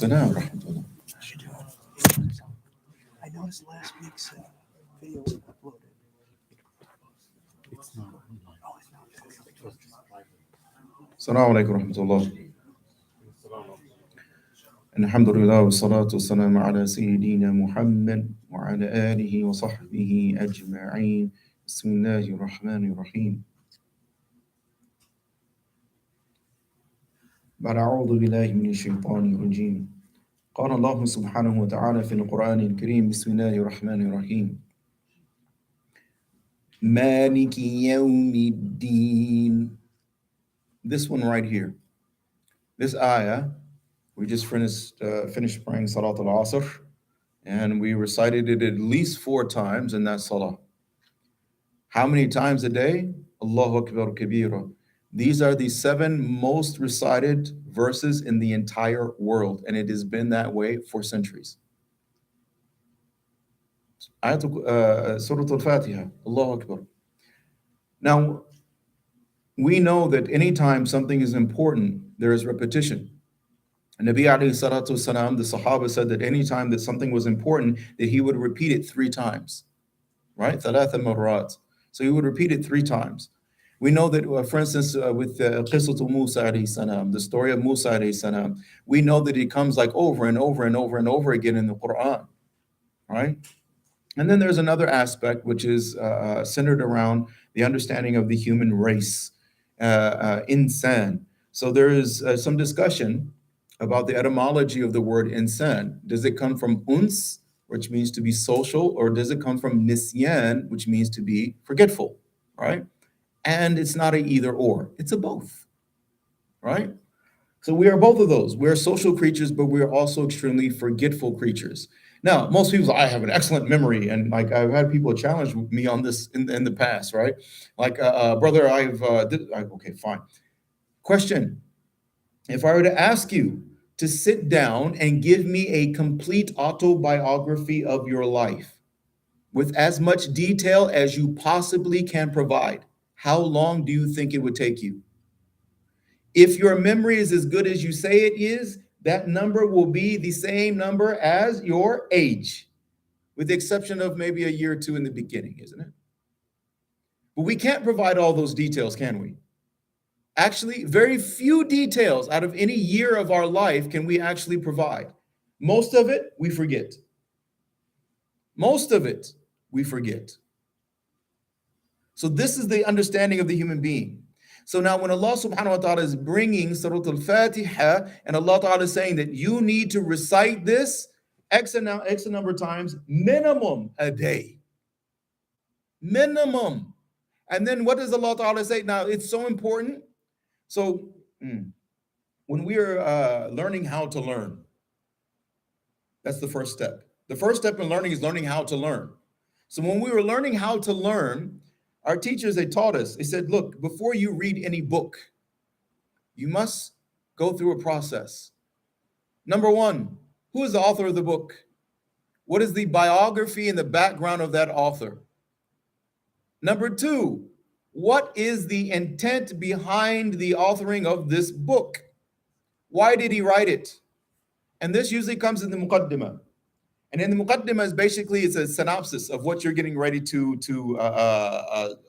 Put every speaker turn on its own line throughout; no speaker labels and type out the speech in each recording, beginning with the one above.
Assalam rahmatullah.
I noticed last week's video was uploaded.
It's not online.
Oh, it's not.
It was just private.
Assalamu alaikum rahmatullah. الحمد لله والصلاة والسلام على سيدنا محمد وعلى آله وصحبه أجمعين بسم الله الرحمن الرحيم بعد أعوذ بالله من الشيطان الرجيم قال الله سبحانه وتعالى في القرآن الكريم بسم الله الرحمن الرحيم مالك يوم الدين. This one right here, this ayah, we just finished praying Salat al-Asr, and we recited it at least 4 times in that salah. How many times a day? Allahu Akbar Kabira. These are the 7 most recited verses in the entire world, and it has been that way for centuries. Surah Al-Fatiha, Allahu Akbar. Now, we know that anytime something is important, there is repetition. Nabi alayhi salatu wasalam, the Sahaba said that anytime that something was important, that he would repeat it 3 times, right? Thalatha marrat. So he would repeat it 3 times. We know that, for instance, with Qisatu Musa alayhi salam, the story of Musa alayhi salam, we know that it comes like over and over and over and over again in the Quran, right? And then there's another aspect which is centered around the understanding of the human race, insan. So there is some discussion about the etymology of the word insan. Does it come from uns, which means to be social, or does it come from nisyan, which means to be forgetful, right? And it's not an either or, it's a both, right? So we are both of those. We're social creatures, but we're also extremely forgetful creatures. Now, most people say, I have an excellent memory, and like I've had people challenge me on this in the past, right? Like, brother, okay, fine. Question: if I were to ask you to sit down and give me a complete autobiography of your life with as much detail as you possibly can provide, how long do you think it would take you? If your memory is as good as you say it is, that number will be the same number as your age, with the exception of maybe a year or 2 in the beginning, isn't it? But we can't provide all those details, can we? Actually, very few details out of any year of our life can we actually provide. Most of it, we forget. Most of it, we forget. So this is the understanding of the human being. So now when Allah subhanahu wa ta'ala is bringing Surah Al-Fatiha, and Allah ta'ala is saying that you need to recite this X number of times, minimum a day. Minimum. And then what does Allah ta'ala say? Now it's so important. So when we are learning how to learn, that's the first step. The first step in learning is learning how to learn. So when we were learning how to learn, our teachers, they taught us, they said, look, before you read any book, you must go through a process. Number 1, who is the author of the book? What is the biography and the background of that author? Number 2, what is the intent behind the authoring of this book? Why did he write it? And this usually comes in the muqaddimah. And in the muqaddimah is basically, it's a synopsis of what you're getting ready to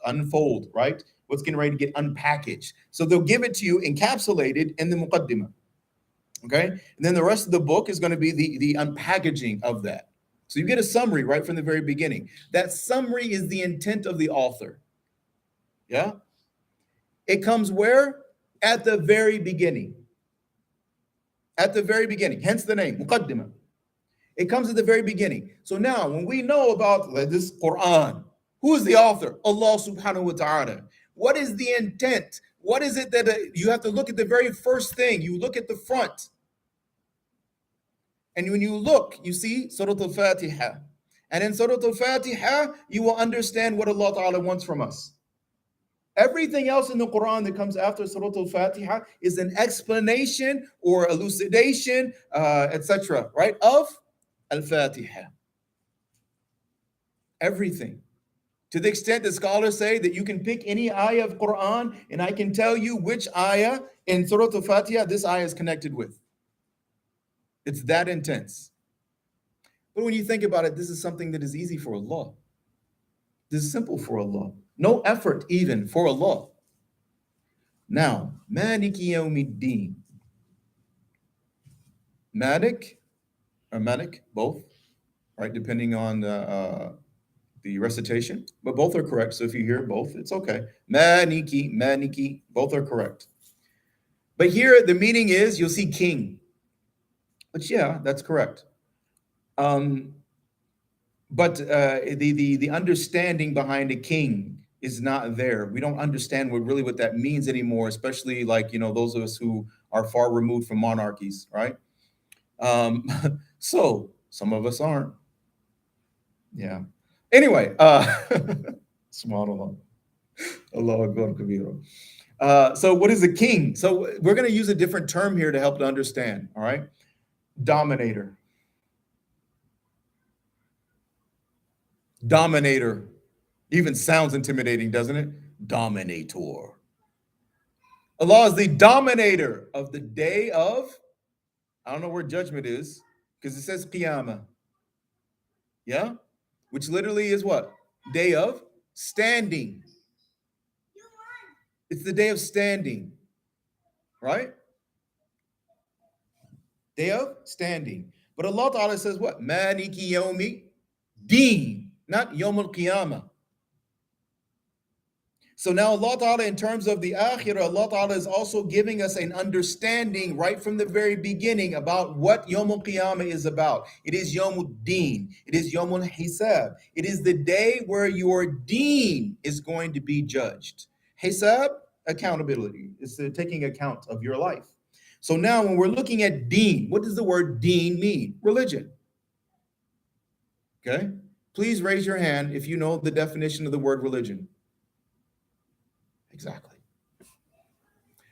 unfold, right? What's getting ready to get unpackaged. So they'll give it to you encapsulated in the muqaddimah, okay? And then the rest of the book is going to be the unpackaging of that. So you get a summary right from the very beginning. That summary is the intent of the author, yeah? It comes where? At the very beginning. At the very beginning, hence the name, muqaddimah. It comes at the very beginning. So now, when we know about this Quran, who is the author? Allah subhanahu wa ta'ala. What is the intent? What is it that you have to look at the very first thing? You look at the front. And when you look, you see Surah Al-Fatiha. And in Surah Al-Fatiha, you will understand what Allah ta'ala wants from us. Everything else in the Quran that comes after Surah Al-Fatiha is an explanation or elucidation, etc., right, of Al-Fatiha. Everything. To the extent that scholars say that you can pick any ayah of Quran and I can tell you which ayah in Surah Al-Fatiha this ayah is connected with. It's that intense. But when you think about it, this is something that is easy for Allah. This is simple for Allah. No effort even for Allah. Now, Maliki Yawmiddin. Malik or Malik, both, right? Depending on the recitation, but both are correct. So if you hear both, it's okay. Maniki, Maniki, both are correct. But here the meaning is you'll see king. But yeah, that's correct. But the understanding behind a king is not there. We don't understand what that means anymore, especially like those of us who are far removed from monarchies, right? So some of us aren't. Yeah. Anyway, subhanallah. Allahu Akbar kabira. So what is a king? So we're going to use a different term here to help to understand, all right? Dominator. Dominator. Even sounds intimidating, doesn't it? Dominator. Allah is the dominator of the day of, I don't know where judgment is, because it says Qiyamah. Yeah? Which literally is what? Day of standing. It's the day of standing, right? Day of standing. But Allah Ta'ala says what? Maliki Yawmi Deen, not Yawm al-Qiyamah. So now Allah Ta'ala, in terms of the Akhirah, Allah Ta'ala is also giving us an understanding right from the very beginning about what Yawm al-Qiyamah is about. It is Yawm al-Deen. It is Yawm al-Hisab. It is the day where your deen is going to be judged. Hisab, accountability. It's the taking account of your life. So now when we're looking at deen, what does the word deen mean? Religion. Okay? Please raise your hand if you know the definition of the word religion. Exactly.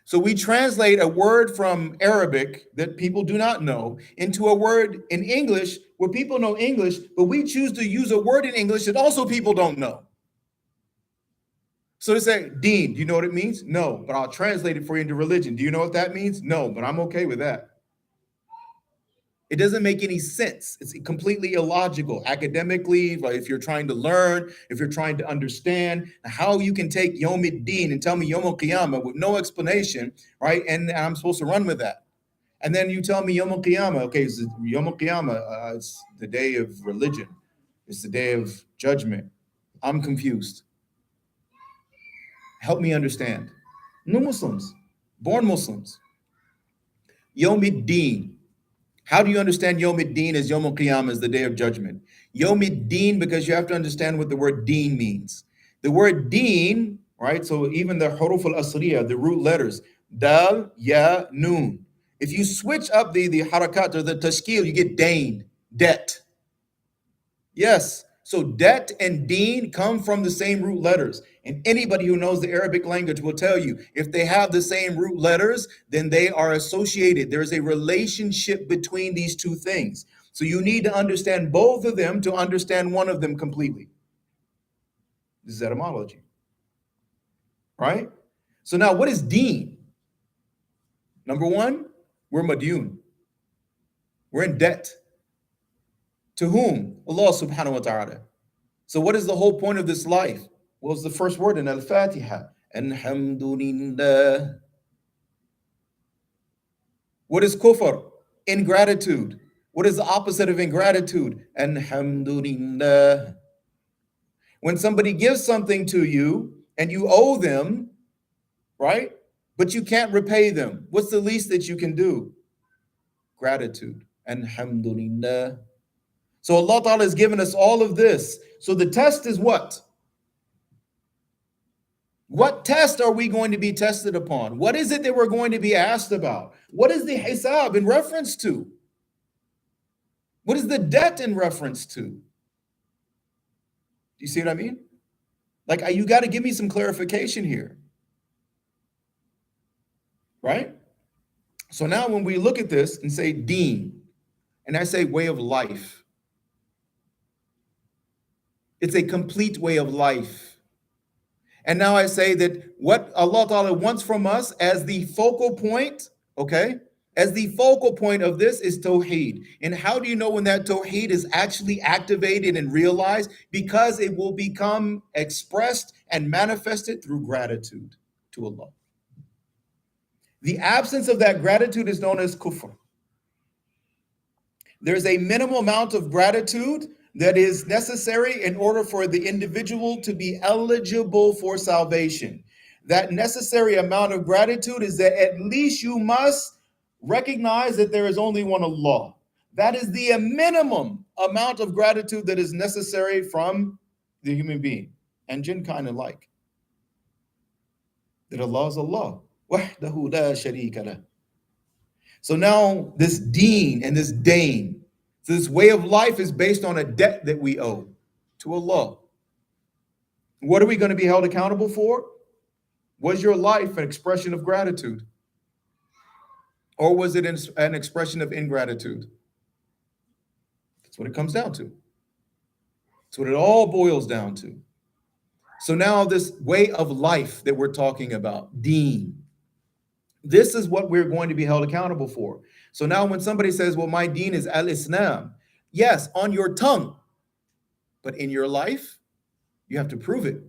So we translate a word from Arabic that people do not know into a word in English where people know English, but we choose to use a word in English that also people don't know. So they say, deen, do you know what it means? No, but I'll translate it for you into religion. Do you know what that means? No, but I'm okay with that. It doesn't make any sense. It's completely illogical. Academically, if you're trying to learn, if you're trying to understand how you can take Yawm al-Din and tell me Yawm al-Qiyamah with no explanation, right? And I'm supposed to run with that. And then you tell me Yawm al-Qiyamah, okay, so Yawm al-Qiyamah, it's the day of religion. It's the day of judgment. I'm confused. Help me understand. No Muslims, born Muslims. Yawm al-Din. How do you understand Yawm al-Din as Yawm al-Qiyamah is the day of judgment? Yawm al-Din, because you have to understand what the word deen means. The word deen, right? So even the huruf al-asriya, the root letters, dal, ya, noon. If you switch up the harakat or the tashkil, you get dain, debt. Yes. So debt and deen come from the same root letters. And anybody who knows the Arabic language will tell you if they have the same root letters, then they are associated. There's a relationship between these two things. So you need to understand both of them to understand one of them completely. This is etymology. Right? So now what is deen? Number one, we're madyun. We're in debt. To whom? Allah subhanahu wa ta'ala. So what is the whole point of this life? What was the first word in Al-Fatiha? Alhamdulillah. What is kufr? Ingratitude. What is the opposite of ingratitude? Alhamdulillah. When somebody gives something to you and you owe them, right? But you can't repay them. What's the least that you can do? Gratitude. Alhamdulillah. So Allah Ta'ala has given us all of this. So the test is what? What test are we going to be tested upon? What is it that we're going to be asked about? What is the hisab in reference to? What is the debt in reference to? Do you see what I mean? Like, you got to give me some clarification here. Right? So now when we look at this and say deen, and I say way of life, it's a complete way of life. And now I say that what Allah Ta'ala wants from us as the focal point, okay, as the focal point of this is Tawheed. And how do you know when that Tawheed is actually activated and realized? Because it will become expressed and manifested through gratitude to Allah. The absence of that gratitude is known as kufr. There's a minimal amount of gratitude that is necessary in order for the individual to be eligible for salvation. That necessary amount of gratitude is that at least you must recognize that there is only one Allah. That is the minimum amount of gratitude that is necessary from the human being and jinn kind alike. That Allah is Allah. Wahdahu la sharika lah. So now this deen and this dain, so this way of life is based on a debt that we owe to Allah. What are we going to be held accountable for? Was your life an expression of gratitude? Or was it an expression of ingratitude? That's what it comes down to. That's what it all boils down to. So now this way of life that we're talking about, deen, this is what we're going to be held accountable for. So now when somebody says, well, my deen is al-Islam, yes, on your tongue, but in your life, you have to prove it.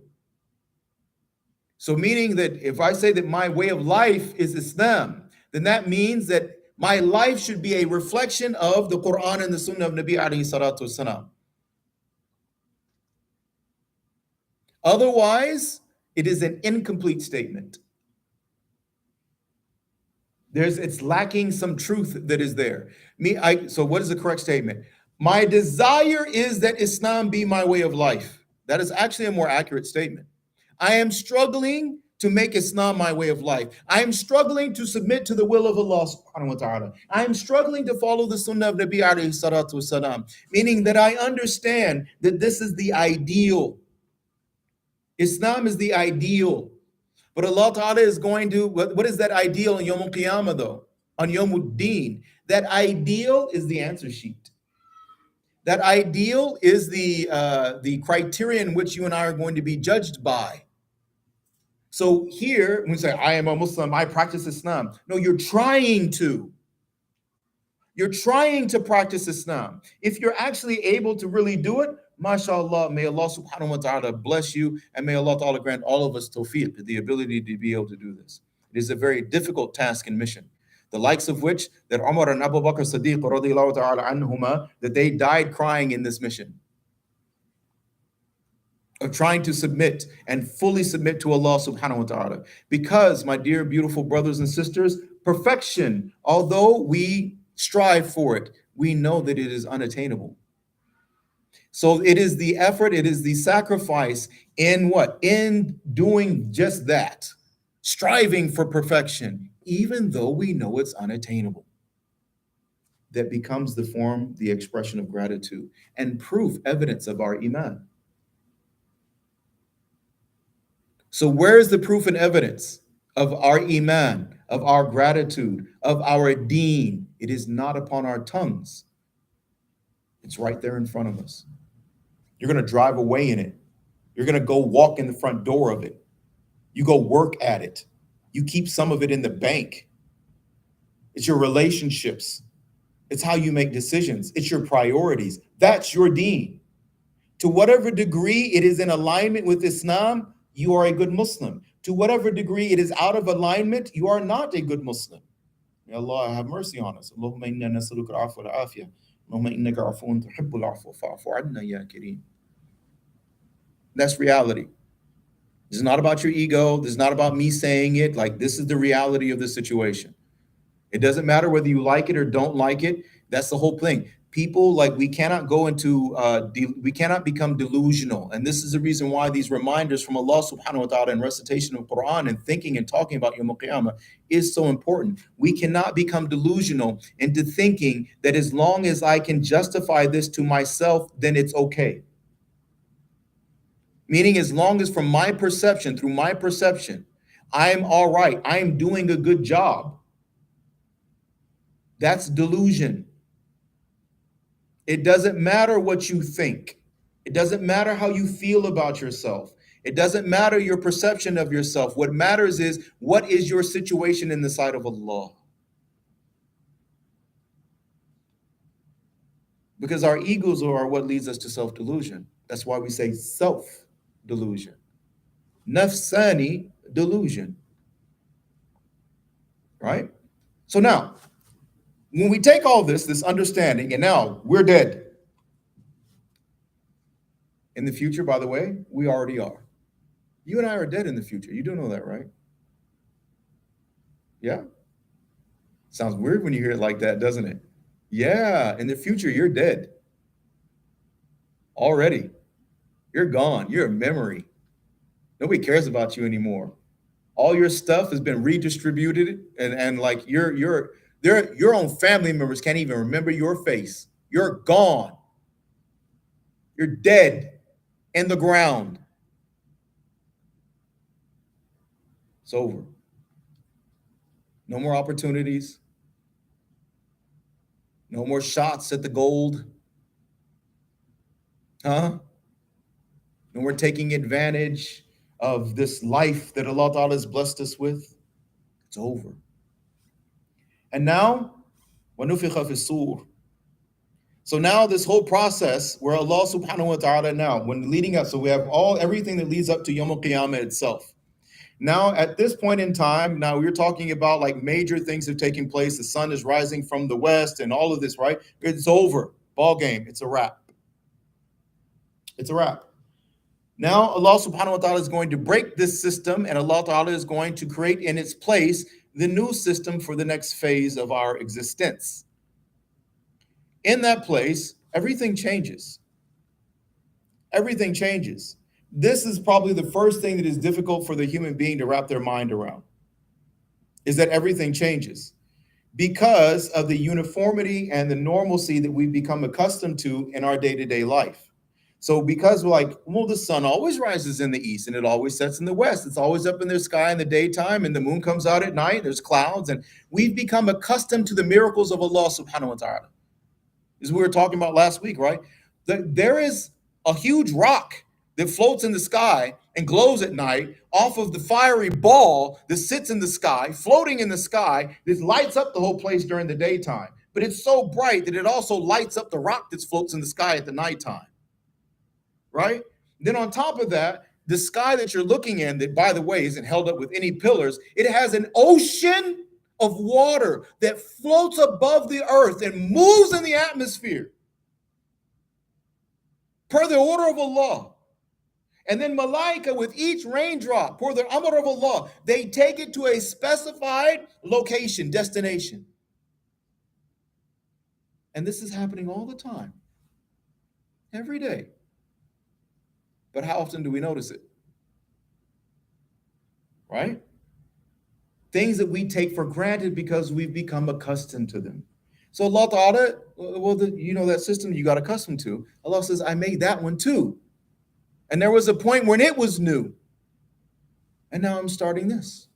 So meaning that if I say that my way of life is Islam, then that means that my life should be a reflection of the Quran and the Sunnah of Nabi alayhi salatu wasalam. Otherwise, it is an incomplete statement. It's lacking some truth that is there. So what is the correct statement? My desire is that Islam be my way of life. That is actually a more accurate statement. I am struggling to make Islam my way of life. I am struggling to submit to the will of Allah subhanahu wa ta'ala. I am struggling to follow the Sunnah of Nabi alayhi salatu wasalam, meaning that I understand that this is the ideal. Islam is the ideal. But Allah Ta'ala is going to, what is that ideal on Yawm al-Qiyamah though? On Yawm al-Din. That ideal is the answer sheet. That ideal is the criteria in which you and I are going to be judged by. So here, when we say, I am a Muslim, I practice Islam. No, you're trying to. You're trying to practice Islam. If you're actually able to really do it, mashallah, may Allah subhanahu wa ta'ala bless you, and may Allah ta'ala grant all of us tawfiq, the ability to be able to do this. It is a very difficult task and mission, the likes of which that Umar and Abu Bakr Siddiq radiallahu ta'ala anhuma, that they died crying in this mission of trying to submit and fully submit to Allah subhanahu wa ta'ala. Because, my dear beautiful brothers and sisters, perfection, although we strive for it, we know that it is unattainable. So it is the effort, it is the sacrifice in what? In doing just that, striving for perfection, even though we know it's unattainable. That becomes the form, the expression of gratitude and proof, evidence of our iman. So where is the proof and evidence of our iman, of our gratitude, of our deen? It is not upon our tongues. It's right there in front of us. You're going to drive away in it. You're going to go walk in the front door of it. You go work at it. You keep some of it in the bank. It's your relationships. It's how you make decisions. It's your priorities. That's your deen. To whatever degree it is in alignment with Islam, you are a good Muslim. To whatever degree it is out of alignment, you are not a good Muslim. May Allah have mercy on us. Allahumma inna nas'aluka al-'afwa wal-'afiyah. Allahumma innaka 'afuwwun tuhibbul 'afwa fa'fu 'anna ya kareem. That's reality. This is not about your ego. This is not about me saying it. Like, this is the reality of the situation. It doesn't matter whether you like it or don't like it. That's the whole thing. People, like, we cannot go into, we cannot become delusional. And this is the reason why these reminders from Allah subhanahu wa ta'ala and recitation of Quran and thinking and talking about Yawm al-Qiyamah is so important. We cannot become delusional into thinking that as long as I can justify this to myself, then it's okay. Meaning, as long as from my perception, through my perception, I'm all right, I'm doing a good job. That's delusion. It doesn't matter what you think. It doesn't matter how you feel about yourself. It doesn't matter your perception of yourself. What matters is, what is your situation in the sight of Allah? because our egos are what leads us to self-delusion. That's why we say self-delusion. Nafsani delusion, right? So now, when we take all this understanding, and now we're dead. In the future, by the way, we already are. You and I are dead in the future. You do know that, right? Yeah. Sounds weird when you hear it like that, doesn't it? Yeah. In the future, you're dead already. You're gone. You're a memory. Nobody cares about you anymore. All your stuff has been redistributed, and like your own family members can't even remember your face. You're gone. You're dead in the ground. It's over. No more opportunities. No more shots at the gold. Huh? No more taking advantage of this life that Allah Ta'ala has blessed us with. It's over. And now, وَنُفِخَ فِي الصُّورِ. So now this whole process where Allah subhanahu wa ta'ala now, when leading up, so we have everything that leads up to Yawm al-Qiyamah itself. Now, at this point in time, now we're talking about like major things are taking place. The sun is rising from the west and all of this, right? It's over. Ball game. It's a wrap. It's a wrap. Now, Allah subhanahu wa ta'ala is going to break this system, and Allah ta'ala is going to create in its place the new system for the next phase of our existence. In that place, everything changes. Everything changes. This is probably the first thing that is difficult for the human being to wrap their mind around, is that everything changes because of the uniformity and the normalcy that we've become accustomed to in our day-to-day life. So because we're like, well, the sun always rises in the east and it always sets in the west. It's always up in the sky in the daytime and the moon comes out at night. There's clouds, and we've become accustomed to the miracles of Allah subhanahu wa ta'ala. As we were talking about last week, right? There is a huge rock that floats in the sky and glows at night off of the fiery ball that sits in the sky, floating in the sky, that lights up the whole place during the daytime. But it's so bright that it also lights up the rock that floats in the sky at the nighttime, right? Then on top of that, the sky that you're looking in, that by the way isn't held up with any pillars, it has an ocean of water that floats above the earth and moves in the atmosphere per the order of Allah. And then malaika, with each raindrop, per the amr of Allah, they take it to a specified location, destination. And this is happening all the time, every day. But how often do we notice it? Right? Things that we take for granted because we've become accustomed to them. So Allah Ta'ala, well, that system you got accustomed to, Allah says, I made that one too. And there was a point when it was new. And now I'm starting this.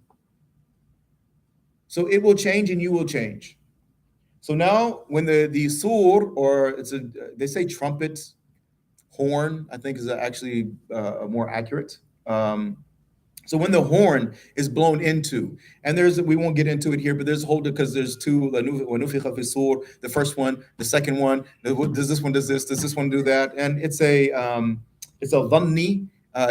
So it will change and you will change. So now when the sur, or they say trumpet, horn, I think is actually more accurate. So when the horn is blown into, and we won't get into it here, but there's a whole, because there's two, the first one, the second one, does this one, does this one do that? And it's a dhanni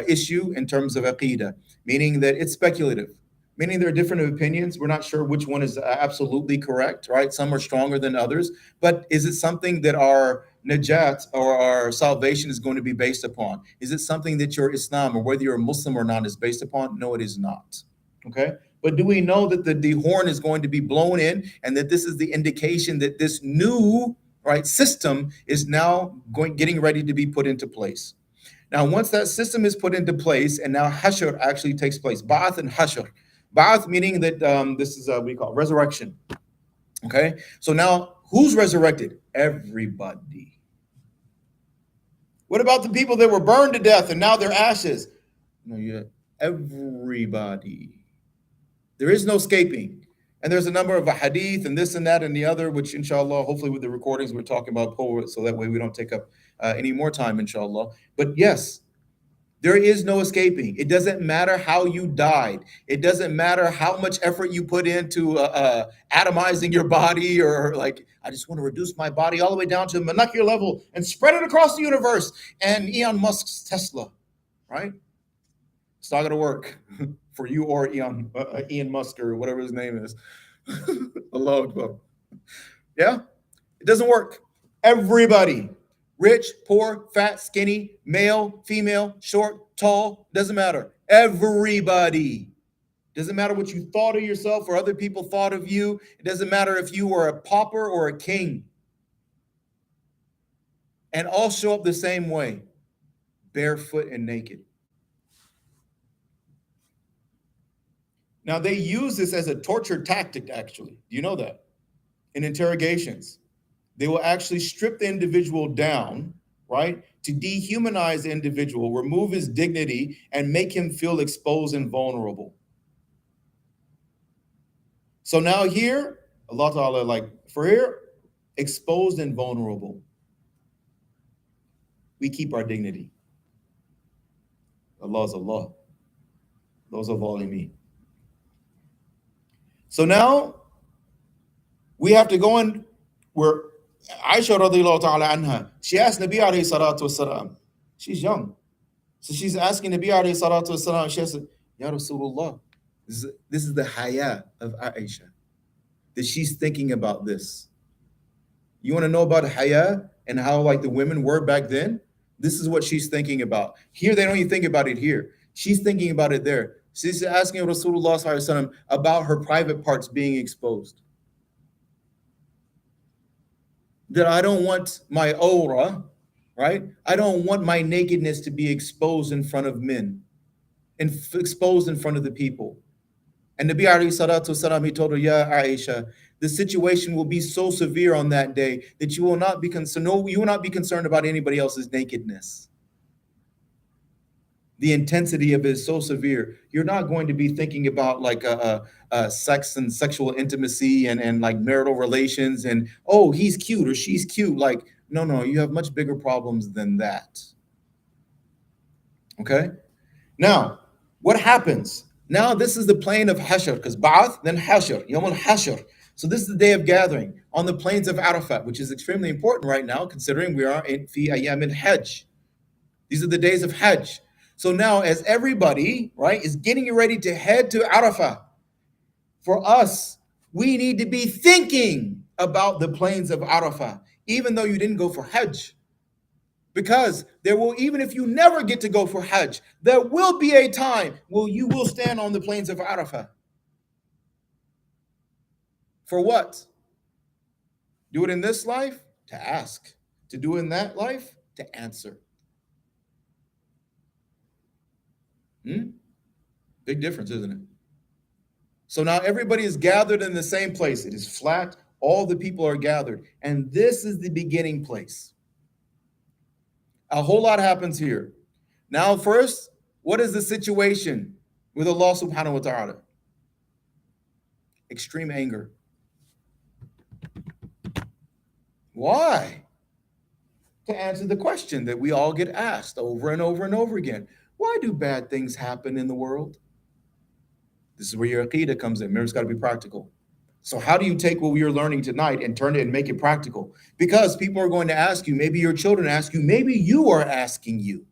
issue in terms of Aqidah, meaning that it's speculative, meaning there are different opinions. We're not sure which one is absolutely correct, right? Some are stronger than others, but is it something that our najat or our salvation is going to be based upon? Is it something that your Islam, or whether you're a Muslim or not, is based upon? No, it is not. Okay. But do we know that the horn is going to be blown in, and that this is the indication that this new system is now getting ready to be put into place? Now, once that system is put into place, and now hashr actually takes place, ba'ath and hashr. Ba'ath meaning that this is what we call resurrection. Okay, so now who's resurrected? Everybody. What about the people that were burned to death and now they're ashes? No, yeah, everybody. There is no escaping. And there's a number of a hadith and this and that and the other, which inshallah, hopefully with the recordings we're talking about, so that way we don't take up any more time, inshallah. But yes, There is no escaping. It doesn't matter how you died. It doesn't matter how much effort you put into atomizing your body, or like, I just want to reduce my body all the way down to a molecular level and spread it across the universe. And Elon Musk's Tesla, right? It's not going to work for you or Elon Musk or whatever his name is. Allahu Akbar. Yeah, it doesn't work. Everybody, rich, poor, fat, skinny, male, female, short, tall, doesn't matter. Everybody. Doesn't matter what you thought of yourself or other people thought of you. It doesn't matter if you were a pauper or a king. And all show up the same way, barefoot and naked. Now, they use this as a torture tactic, actually. Do you know that? In interrogations, they will actually strip the individual down, right, to dehumanize the individual, remove his dignity, and make him feel exposed and vulnerable. So now here, Allah Ta'ala, like, for here, exposed and vulnerable, we keep our dignity. Allah is Allah. Those are zalimin. So now we have to go in where Aisha radiallahu ta'ala anha, she asked Nabi alayhi salatu wasalam, she's young. So she's asking Nabi alayhi salatu wasalam, she said, Ya Rasulullah, this is the haya of Aisha, that she's thinking about this. You want to know about haya and how like the women were back then? This is what she's thinking about. Here, they don't even think about it here. She's thinking about it there. She's asking Rasulullah sallallahu alaihi wasallam about her private parts being exposed. That I don't want my aura, right? I don't want my nakedness to be exposed in front of men and exposed in front of the people. And Nabi alayhi salatu wasalam, he told her, Ya Aisha, the situation will be so severe on that day that you will not be concerned. No, you will not be concerned about anybody else's nakedness. The intensity of it is so severe. You're not going to be thinking about like sex and sexual intimacy and like marital relations and, oh, he's cute or she's cute. Like, no, you have much bigger problems than that. Okay? Now, what happens? Now this is the plane of Hashr, because Ba'ath, then Hashr, Yawm al-Hashr. So this is the day of gathering on the plains of Arafat, which is extremely important right now, considering we are in Fi Ayyam al-Hajj. These are the days of Hajj. So now as everybody, right, is getting ready to head to Arafah, for us, we need to be thinking about the plains of Arafah, even though you didn't go for Hajj. Because there will, even if you never get to go for Hajj, there will be a time where you will stand on the plains of Arafah. For what? Do it in this life? To ask. To do it in that life? To answer. Big difference, isn't it? So now everybody is gathered in the same place. It is flat. All the people are gathered. And this is the beginning place. A whole lot happens here. Now, first, what is the situation with Allah subhanahu wa ta'ala? Extreme anger. Why? To answer the question that we all get asked over and over and over again. Why do bad things happen in the world? This is where your Aqidah comes in. Remember, it's got to be practical. So how do you take what we are learning tonight and turn it and make it practical? Because people are going to ask you, maybe your children ask you, maybe you are asking you,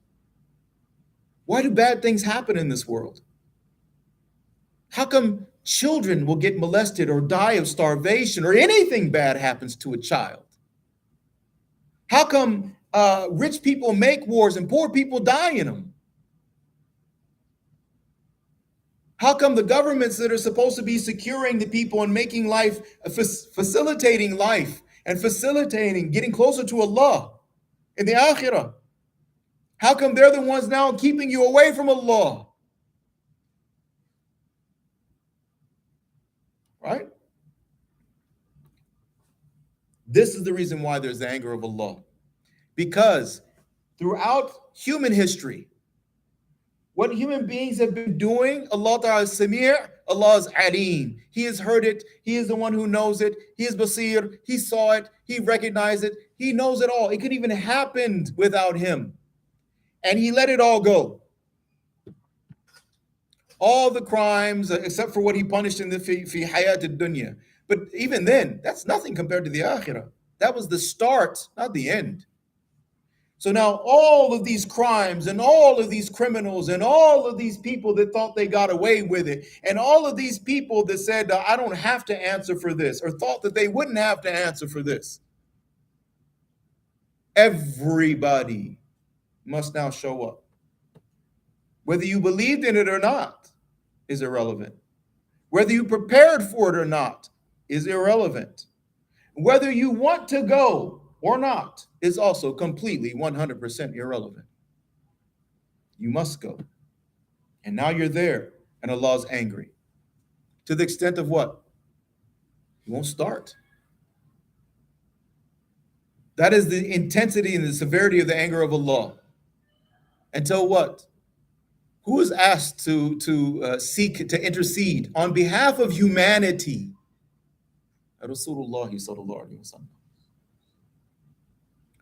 why do bad things happen in this world? How come children will get molested or die of starvation or anything bad happens to a child? How come rich people make wars and poor people die in them? How come the governments that are supposed to be securing the people and making life, facilitating life and facilitating getting closer to Allah in the Akhirah, how come they're the ones now keeping you away from Allah? Right? This is the reason why there's the anger of Allah. Because throughout human history, what human beings have been doing, Allah Ta'ala is Samir, Allah is Alim. He has heard it. He is the one who knows it. He is Basir. He saw it. He recognized it. He knows it all. It could even happen without him. And he let it all go. all the crimes except for what he punished in the fi hayat dunya. But even then, that's nothing compared to the akhirah. That was the start, not the end. So now all of these crimes and all of these criminals and all of these people that thought they got away with it and all of these people that said, I don't have to answer for this, or thought that they wouldn't have to answer for this. Everybody must now show up. Whether you believed in it or not is irrelevant. Whether you prepared for it or not is irrelevant. Whether you want to go or not is also completely 100% irrelevant. You must go. And now you're there, and Allah's angry. To the extent of what? You won't start. That is the intensity and the severity of the anger of Allah. Until what? Who is asked to seek, to intercede on behalf of humanity? Rasulullah sallallahu alaihi wasallam.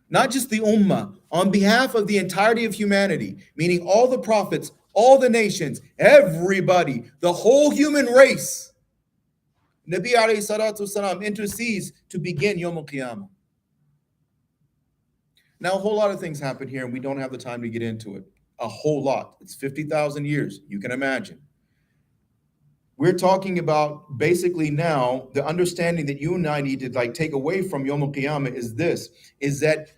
Not just the ummah, on behalf of the entirety of humanity, meaning all the prophets, all the nations, everybody, the whole human race. Nabi alayhi salatu wasalam intercedes to begin Yawm al-Qiyamah. Now, a whole lot of things happen here, and we don't have the time to get into it. A whole lot. It's 50,000 years. You can imagine. We're talking about basically now the understanding that you and I need to take away from Yawm al-Qiyamah is this, is that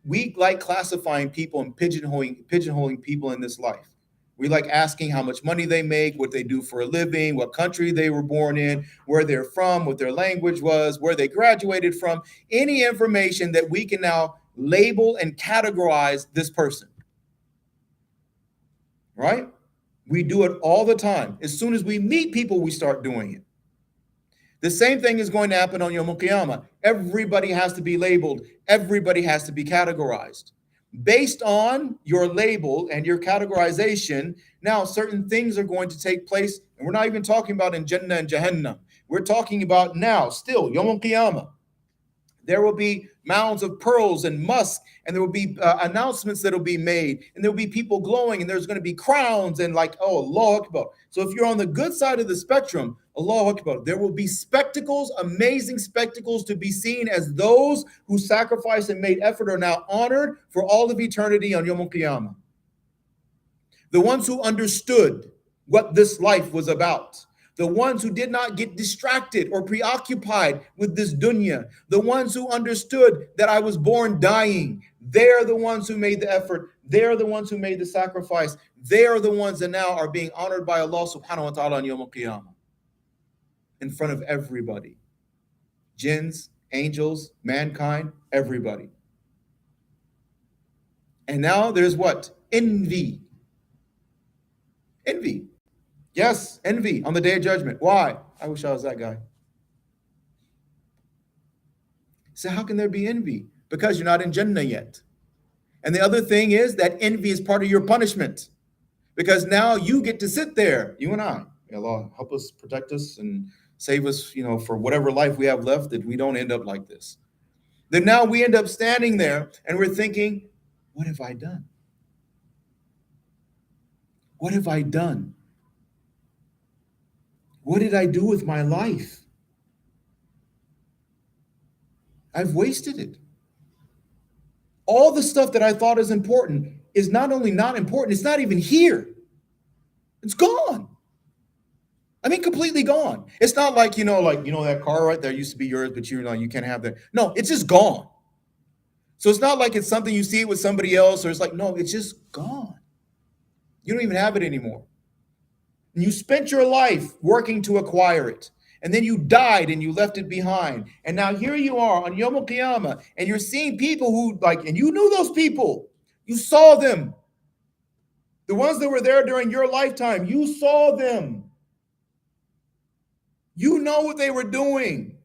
we like classifying people and pigeonholing people in this life. We like asking how much money they make, what they do for a living, what country they were born in, where they're from, what their language was, where they graduated from, any information that we can now label and categorize this person. Right? We do it all the time. As soon as we meet people, we start doing it. The same thing is going to happen on Yawm al-Qiyamah. Everybody has to be labeled. Everybody has to be categorized. Based on your label and your categorization, now certain things are going to take place. And we're not even talking about in Jannah and Jahannam. We're talking about now, still, Yawm al-Qiyamah. There will be mounds of pearls and musk, and there will be announcements that will be made, and there will be people glowing, and there's going to be crowns, and oh, Allahu Akbar. So if you're on the good side of the spectrum, Allahu Akbar, there will be spectacles, amazing spectacles to be seen, as those who sacrificed and made effort are now honored for all of eternity on Yawm al-Qiyamah. The ones who understood what this life was about. The ones who did not get distracted or preoccupied with this dunya. The ones who understood that I was born dying. They're the ones who made the effort. They're the ones who made the sacrifice. They're the ones that now are being honored by Allah subhanahu wa ta'ala on Yawm al-Qiyamah. In front of everybody. Jinns, angels, mankind, everybody. And now there's what? Envy. Envy. Yes, envy on the day of judgment. Why? I wish I was that guy. So how can there be envy? Because you're not in Jannah yet. And the other thing is that envy is part of your punishment. Because now you get to sit there, you and I. May Allah help us, protect us, and save us, for whatever life we have left, that we don't end up like this. Then now we end up standing there and we're thinking, what have I done? What have I done? What did I do with my life? I've wasted it. All the stuff that I thought is important is not only not important, it's not even here. It's gone. I mean, completely gone. It's not like, that car right there used to be yours, but you can't have that. No, it's just gone. So it's not like it's something you see it with somebody else, or it's like, no, it's just gone. You don't even have it anymore. And you spent your life working to acquire it. And then you died and you left it behind. And now here you are on Yawm al-Qiyamah, and you're seeing people who and you knew those people. You saw them. The ones that were there during your lifetime, you saw them. You know what they were doing.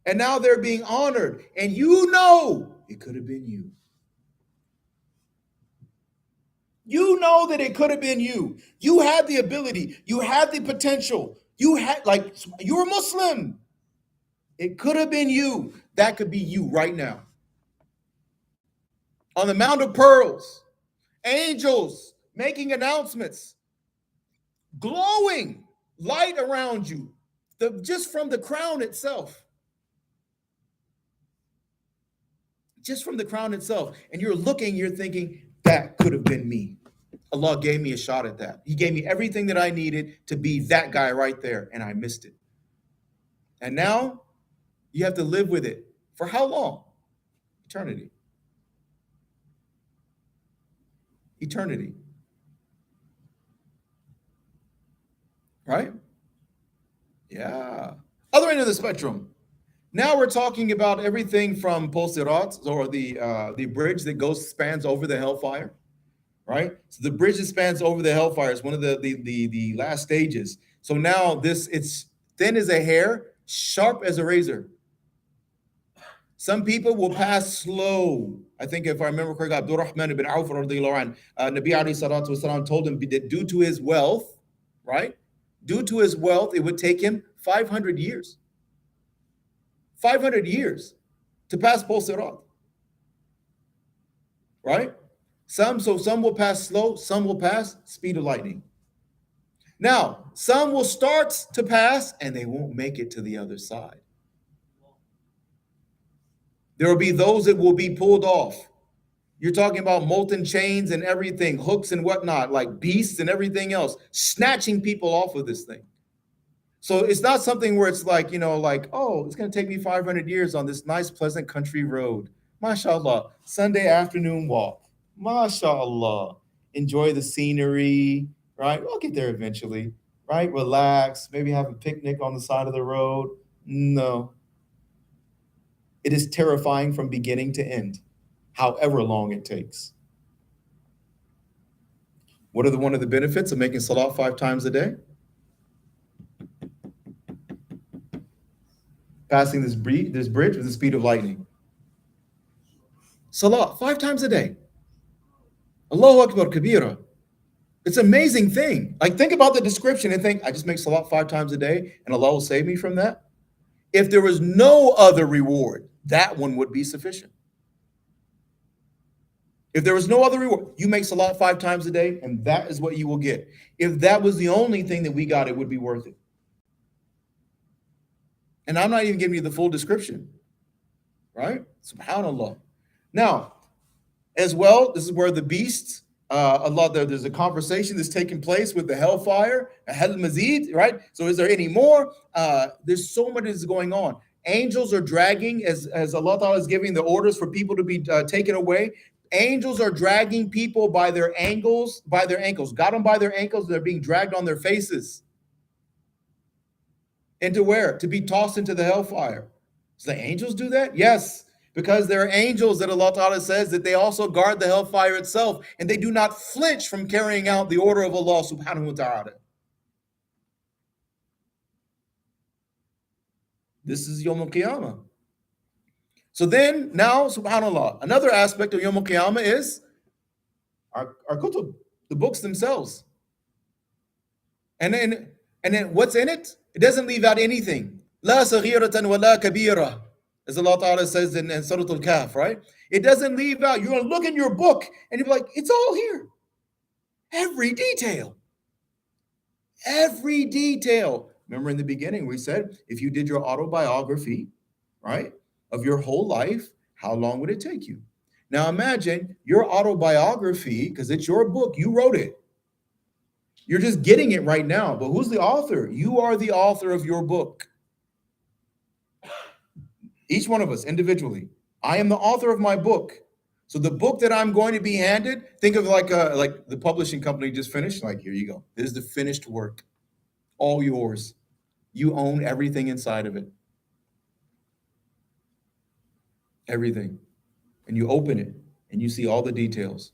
And now they're being honored. And you know it could have been you. You know that it could have been you. You had the ability. You had the potential. You were Muslim. It could have been you. That could be you right now. On the Mount of Pearls, angels making announcements. glowing light around you, just from the crown itself. Just from the crown itself. And you're looking, you're thinking, that could have been me. Allah gave me a shot at that. He gave me everything that I needed to be that guy right there, and I missed it. And now you have to live with it. For how long? Eternity. Eternity. Right? Yeah. Other end of the spectrum. Now we're talking about everything from Posirat, or the bridge that spans over the hellfire, right? So the bridge that spans over the hellfire is one of the last stages. So now it's thin as a hair, sharp as a razor. Some people will pass slow. I think if I remember correctly, Abdul Rahman ibn Auf radiyallahu anh, Nabi alayhi salatu wasalam told him that due to his wealth, right? Due to his wealth, it would take him 500 years. 500 years to pass Posirat. Right? Some will pass slow, some will pass speed of lightning. Now, some will start to pass and they won't make it to the other side. There will be those that will be pulled off. You're talking about molten chains and everything, hooks and whatnot, like beasts and everything else, snatching people off of this thing. So it's not something where it's like, oh, it's going to take me 500 years on this nice, pleasant country road. MashaAllah. Sunday afternoon walk. MashaAllah. Enjoy the scenery, right? We'll get there eventually, right? Relax. Maybe have a picnic on the side of the road. No. It is terrifying from beginning to end, however long it takes. What are one of the benefits of making salat 5 times a day? Passing this bridge with the speed of lightning. Salah 5 times a day. Allahu Akbar Kabira. It's an amazing thing. Like, think about the description and think, I just make salat 5 times a day and Allah will save me from that. If there was no other reward, that one would be sufficient. If there was no other reward, you make salat 5 times a day and that is what you will get. If that was the only thing that we got, it would be worth it. And I'm not even giving you the full description, right? SubhanAllah. Now, as well, this is where the beasts, there's a conversation that's taking place with the hellfire, Hel Mazid, right? So is there any more? There's so much that's going on. Angels are dragging, as Allah Ta'ala is giving the orders for people to be taken away. Angels are dragging people by their ankles, got them by their ankles, they're being dragged on their faces. Into where? To be tossed into the hellfire. So the angels do that? Yes, because there are angels that Allah Ta'ala says that they also guard the hellfire itself, and they do not flinch from carrying out the order of Allah subhanahu wa ta'ala. This is Yawm al-Qiyamah. So then, now, subhanAllah, another aspect of Yawm al-Qiyamah is our kutub, the books themselves. And then what's in it? It doesn't leave out anything. La saghiratan wa la kabira, as Allah Ta'ala says in Surah Al-Kahf, right? It doesn't leave out. You're going to look in your book and you'll be like, it's all here. Every detail. Every detail. Remember in the beginning, we said, if you did your autobiography, right, of your whole life, how long would it take you? Now imagine your autobiography, because it's your book, you wrote it. You're just getting it right now, but who's the author? You are the author of your book. Each one of us individually. I am the author of my book. So the book that I'm going to be handed, think of like the publishing company just finished, like, here you go. This is the finished work. All yours. You own everything inside of it. Everything. And you open it and you see all the details,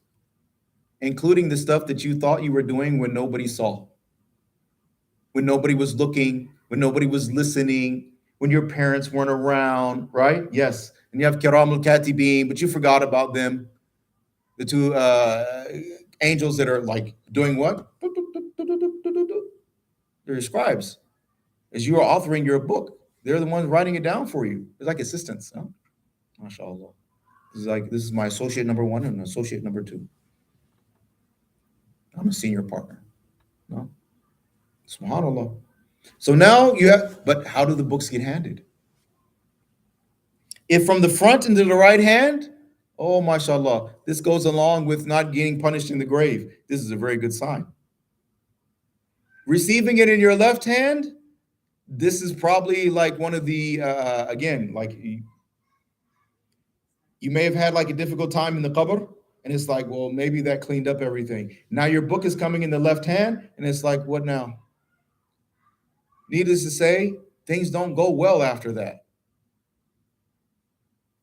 including the stuff that you thought you were doing when nobody saw, when nobody was looking, when nobody was listening, when your parents weren't around, right? Yes. And you have Kiram al-Katibin, but you forgot about them. The two angels that are like doing what? They're scribes. As you are authoring your book, they're the ones writing it down for you. It's like assistants. Huh? MashaAllah. This is my associate number 1 and associate number 2. I'm a senior partner. No? Subhanallah. So now you have, but how do the books get handed? If from the front into the right hand, oh, mashallah, this goes along with not getting punished in the grave. This is a very good sign. Receiving it in your left hand, this is probably like one of the, again, like you may have had like a difficult time in the qabr, and it's like, well, maybe that cleaned up everything. Now your book is coming in the left hand, and it's like, what now? Needless to say, things don't go well after that.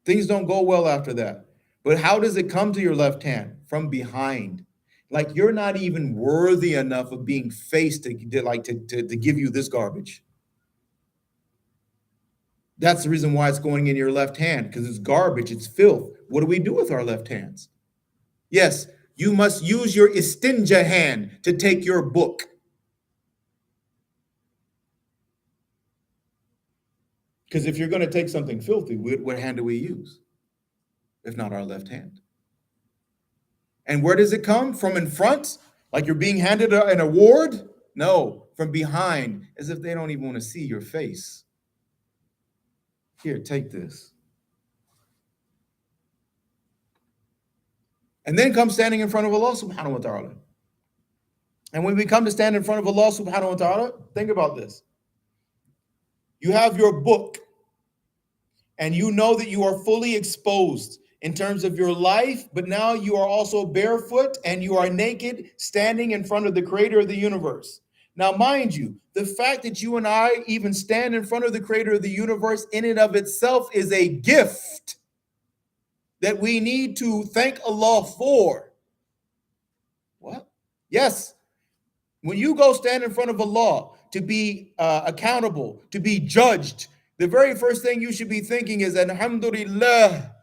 Things don't go well after that. But how does it come to your left hand? From behind. Like you're not even worthy enough of being faced to give you this garbage. That's the reason why it's going in your left hand, because it's garbage, it's filth. What do we do with our left hands? Yes, you must use your istinja hand to take your book. Because if you're going to take something filthy, what hand do we use? If not our left hand. And where does it come? From in front? Like you're being handed an award? No, from behind, as if they don't even want to see your face. Here, take this. And then come standing in front of Allah subhanahu wa ta'ala. And when we come to stand in front of Allah subhanahu wa ta'ala, think about this. You have your book, and you know that you are fully exposed in terms of your life, but now you are also barefoot and you are naked, standing in front of the creator of the universe. Now, mind you, the fact that you and I even stand in front of the creator of the universe in and of itself is a gift that we need to thank Allah for. What? Yes. When you go stand in front of Allah to be accountable, to be judged, the very first thing you should be thinking is, Alhamdulillah.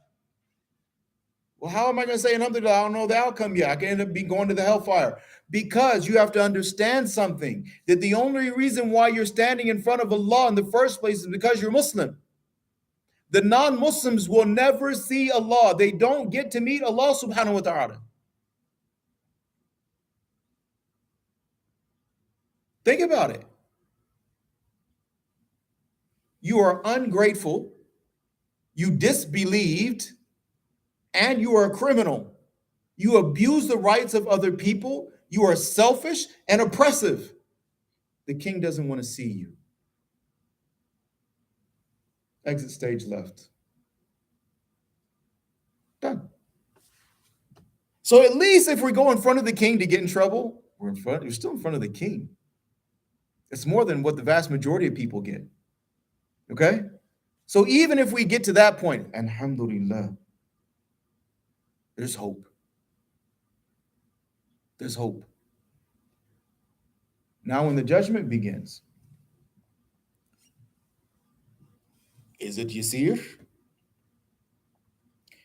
Well, how am I going to say Alhamdulillah? I don't know the outcome yet. I can end up going to the hellfire. Because you have to understand something, that the only reason why you're standing in front of Allah in the first place is because you're Muslim. The non-Muslims will never see Allah. They don't get to meet Allah subhanahu wa ta'ala. Think about it. You are ungrateful, you disbelieved, and you are a criminal. You abuse the rights of other people. You are selfish and oppressive. The king doesn't want to see you. Exit stage left. Done. So at least if we go in front of the king to get in trouble, we're still in front of the king. It's more than what the vast majority of people get. Okay? So even if we get to that point, alhamdulillah, there's hope. There's hope. Now when the judgment begins, is it yasir?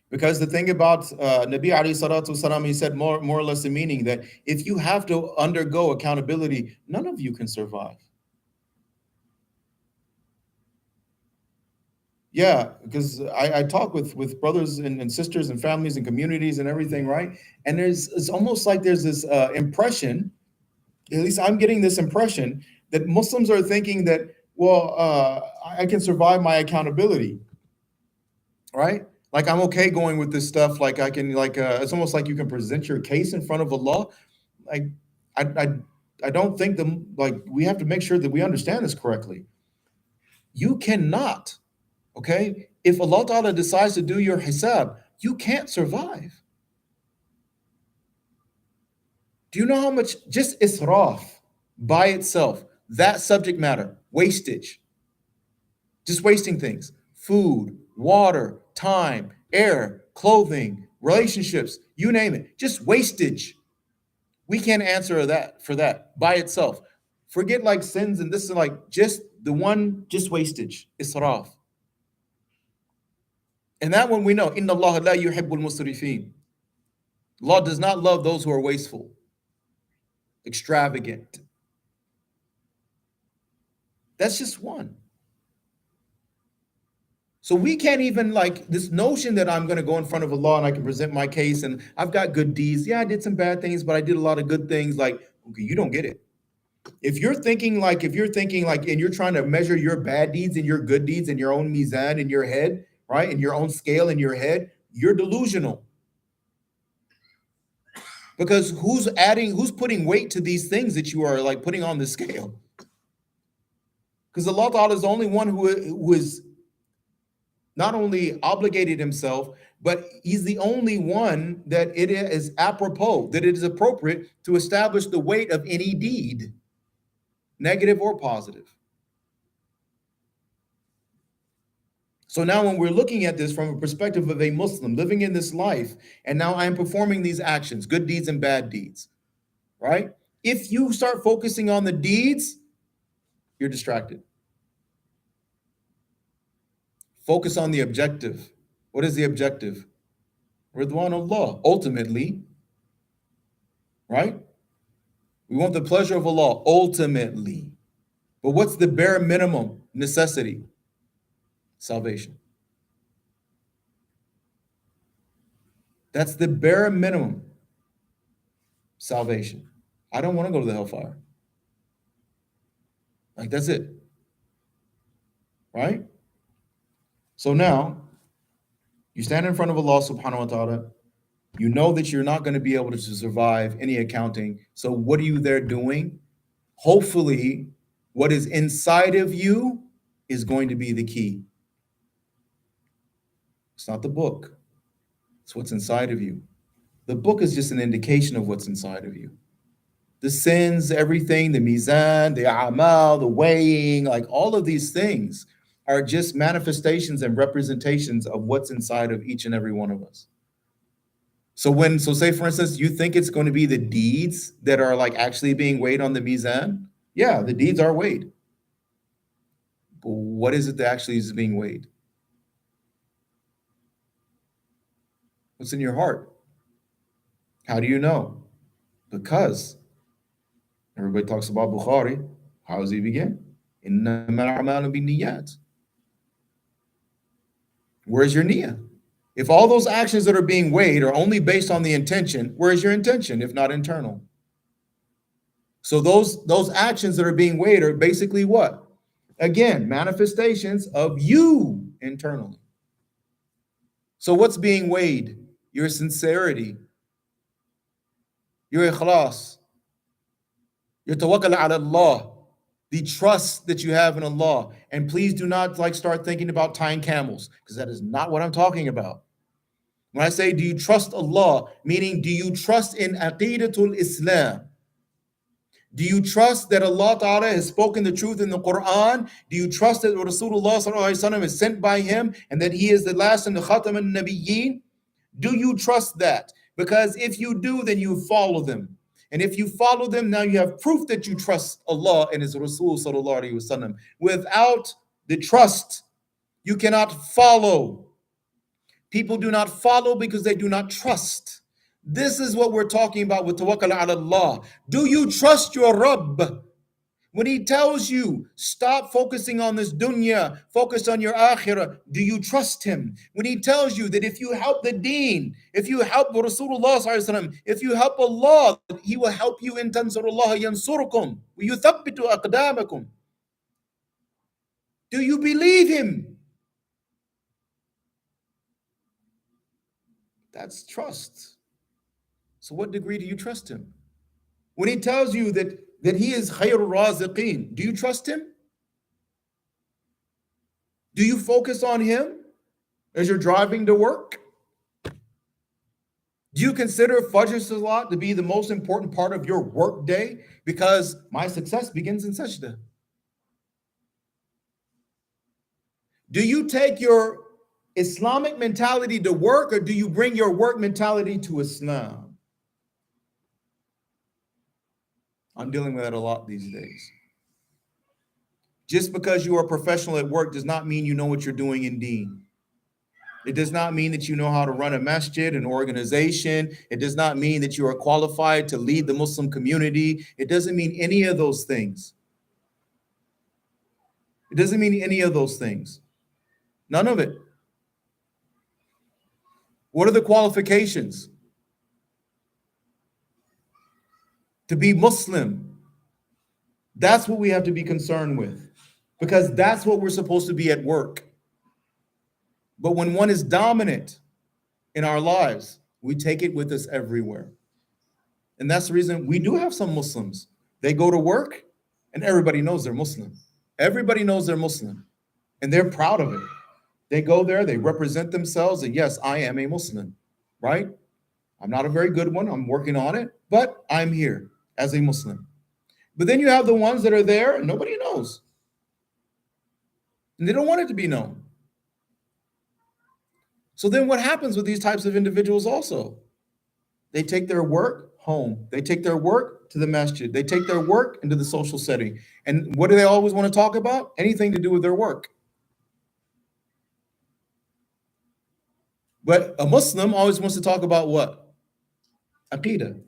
Because the thing about Nabi alayhi salatu wasalam, he said more or less the meaning that if you have to undergo accountability, none of you can survive. Yeah, because I talk with brothers and sisters and families and communities and everything, right? And it's almost like there's this impression, at least I'm getting this impression, that Muslims are thinking that, well, I can survive my accountability, right? Like I'm okay going with this stuff. Like I can, it's almost like you can present your case in front of Allah. Like I don't think we have to make sure that we understand this correctly. You cannot. Okay, if Allah Ta'ala decides to do your hisab, you can't survive. Do you know how much just israf by itself, that subject matter, wastage, just wasting things, food, water, time, air, clothing, relationships, you name it, just wastage. We can't answer that for that by itself. Forget like sins and this is like just the one, just wastage, israf. And that one we know, Inna Allah la yuhibbul musrifin. Allah does not love those who are wasteful, extravagant. That's just one. So we can't even like this notion that I'm going to go in front of Allah and I can present my case and I've got good deeds. Yeah, I did some bad things, but I did a lot of good things. Like, okay, you don't get it. If you're thinking like, and you're trying to measure your bad deeds and your good deeds and your own mizan in your head, right? In your own scale in your head, you're delusional. Because who's putting weight to these things that you are like putting on the scale? Because Allah Ta'ala is the only one who is not only obligated himself, but he's the only one that it is apropos, that it is appropriate to establish the weight of any deed, negative or positive. So now when we're looking at this from a perspective of a Muslim living in this life, and now I am performing these actions, good deeds and bad deeds, right? If you start focusing on the deeds, you're distracted. Focus on the objective. What is the objective? Ridwan Allah, ultimately, right? We want the pleasure of Allah, ultimately. But what's the bare minimum necessity? Salvation. That's the bare minimum. Salvation. I don't want to go to the hellfire. Like, that's it. Right? So now, you stand in front of Allah subhanahu wa ta'ala. You know that you're not going to be able to survive any accounting. So what are you there doing? Hopefully, what is inside of you is going to be the key. It's not the book. It's what's inside of you. The book is just an indication of what's inside of you. The sins, everything, the mizan, the amal, the weighing, like all of these things are just manifestations and representations of what's inside of each and every one of us. So say for instance, you think it's going to be the deeds that are like actually being weighed on the mizan. Yeah, the deeds are weighed. But what is it that actually is being weighed? What's in your heart? How do you know? Because everybody talks about Bukhari. How does he begin? Where's your niyyah? If all those actions that are being weighed are only based on the intention, where's your intention if not internal? So those actions that are being weighed are basically what? Again, manifestations of you internally. So what's being weighed? Your sincerity, your ikhlas, your tawakkul ala Allah, the trust that you have in Allah. And please do not start thinking about tying camels, because that is not what I'm talking about. When I say, do you trust Allah, meaning do you trust in Aqidatul Islam? Do you trust that Allah Ta'ala has spoken the truth in the Quran? Do you trust that Rasulullah Sallallahu Alaihi Wasallam is sent by him and that he is the last and the Khatam al-Nabiyyin? Do you trust that? Because if you do, then you follow them. And if you follow them, now you have proof that you trust Allah and His Rasul Sallallahu Alaihi Wasallam. Without the trust, you cannot follow. People do not follow because they do not trust. This is what we're talking about with tawakkul ala Allah. Do you trust your Rabb? When he tells you, stop focusing on this dunya, focus on your akhirah, do you trust him? When he tells you that if you help the deen, if you help Rasulullah, if you help Allah, he will help you in tansurullah yansurukum, yuthabbitu aqdamakum. Do you believe him? That's trust. So what degree do you trust him? When he tells you that he is khayrul raziqeen, do you trust him? Do you focus on him as you're driving to work? Do you consider Fajr Salat to be the most important part of your work day? Because my success begins in sajda. Do you take your Islamic mentality to work, or do you bring your work mentality to Islam? I'm dealing with that a lot these days. Just because you are a professional at work does not mean you know what you're doing in deen. It does not mean that you know how to run a masjid, an organization. It does not mean that you are qualified to lead the Muslim community. It doesn't mean any of those things. It doesn't mean any of those things. None of it. What are the qualifications to be Muslim? That's what we have to be concerned with, because that's what we're supposed to be at work. But when one is dominant in our lives, we take it with us everywhere. And that's the reason we do have some Muslims. They go to work and everybody knows they're Muslim. Everybody knows they're Muslim and they're proud of it. They go there, they represent themselves, and yes, I am a Muslim, right? I'm not a very good one, I'm working on it, but I'm here as a Muslim. But then you have the ones that are there and nobody knows. And they don't want it to be known. So then what happens with these types of individuals also? They take their work home. They take their work to the masjid. They take their work into the social setting. And what do they always want to talk about? Anything to do with their work. But a Muslim always wants to talk about what? Aqidah.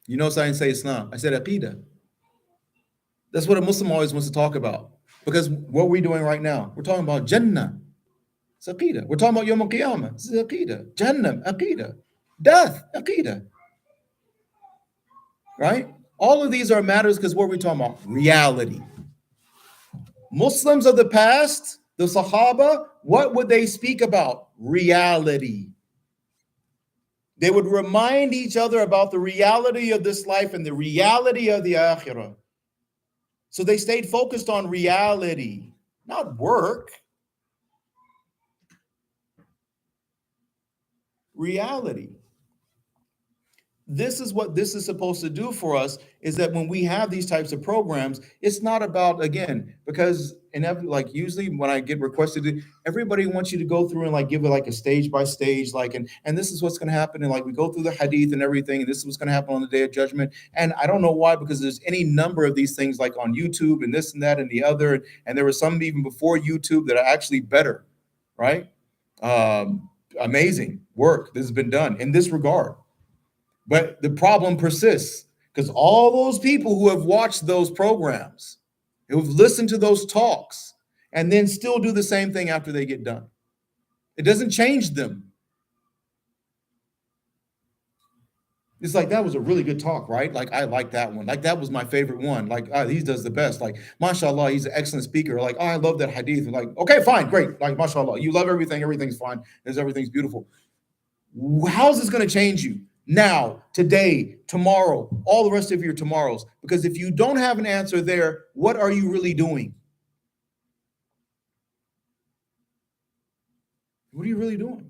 You notice I didn't say Islam. I said Aqidah. That's what a Muslim always wants to talk about. Because what we're doing right now, we're talking about Jannah. It's Aqidah. We're talking about Yawm al-Qiyamah. This is Aqidah. Jannah, Aqidah. Death, Aqidah. Right? All of these are matters because what we're talking about? Reality. Muslims of the past, the Sahaba, what would they speak about? Reality. They would remind each other about the reality of this life and the reality of the akhirah. So they stayed focused on reality, not work. Reality. This is what this is supposed to do for us, is that when we have these types of programs, it's not about, again, because like usually when I get requested, everybody wants you to go through and like give it like a stage by stage, like, and this is what's going to happen. And like we go through the hadith and everything, and this is what's going to happen on the day of judgment. And I don't know why, because there's any number of these things like on YouTube and this and that and the other. And there were some even before YouTube that are actually better, right? Amazing work that has been done in this regard. But the problem persists because all those people who have watched those programs, who've listened to those talks, and then still do the same thing after they get done. It doesn't change them. It's like, that was a really good talk, right? Like, I like that one. Like, that was my favorite one. Like, he does the best. Like, mashallah, he's an excellent speaker. Like, I love that hadith. Like, okay, fine, great. Like, mashallah, you love everything. Everything's fine. Everything's beautiful. How's this going to change you? Now, today, tomorrow, all the rest of your tomorrows. Because if you don't have an answer there, what are you really doing? What are you really doing?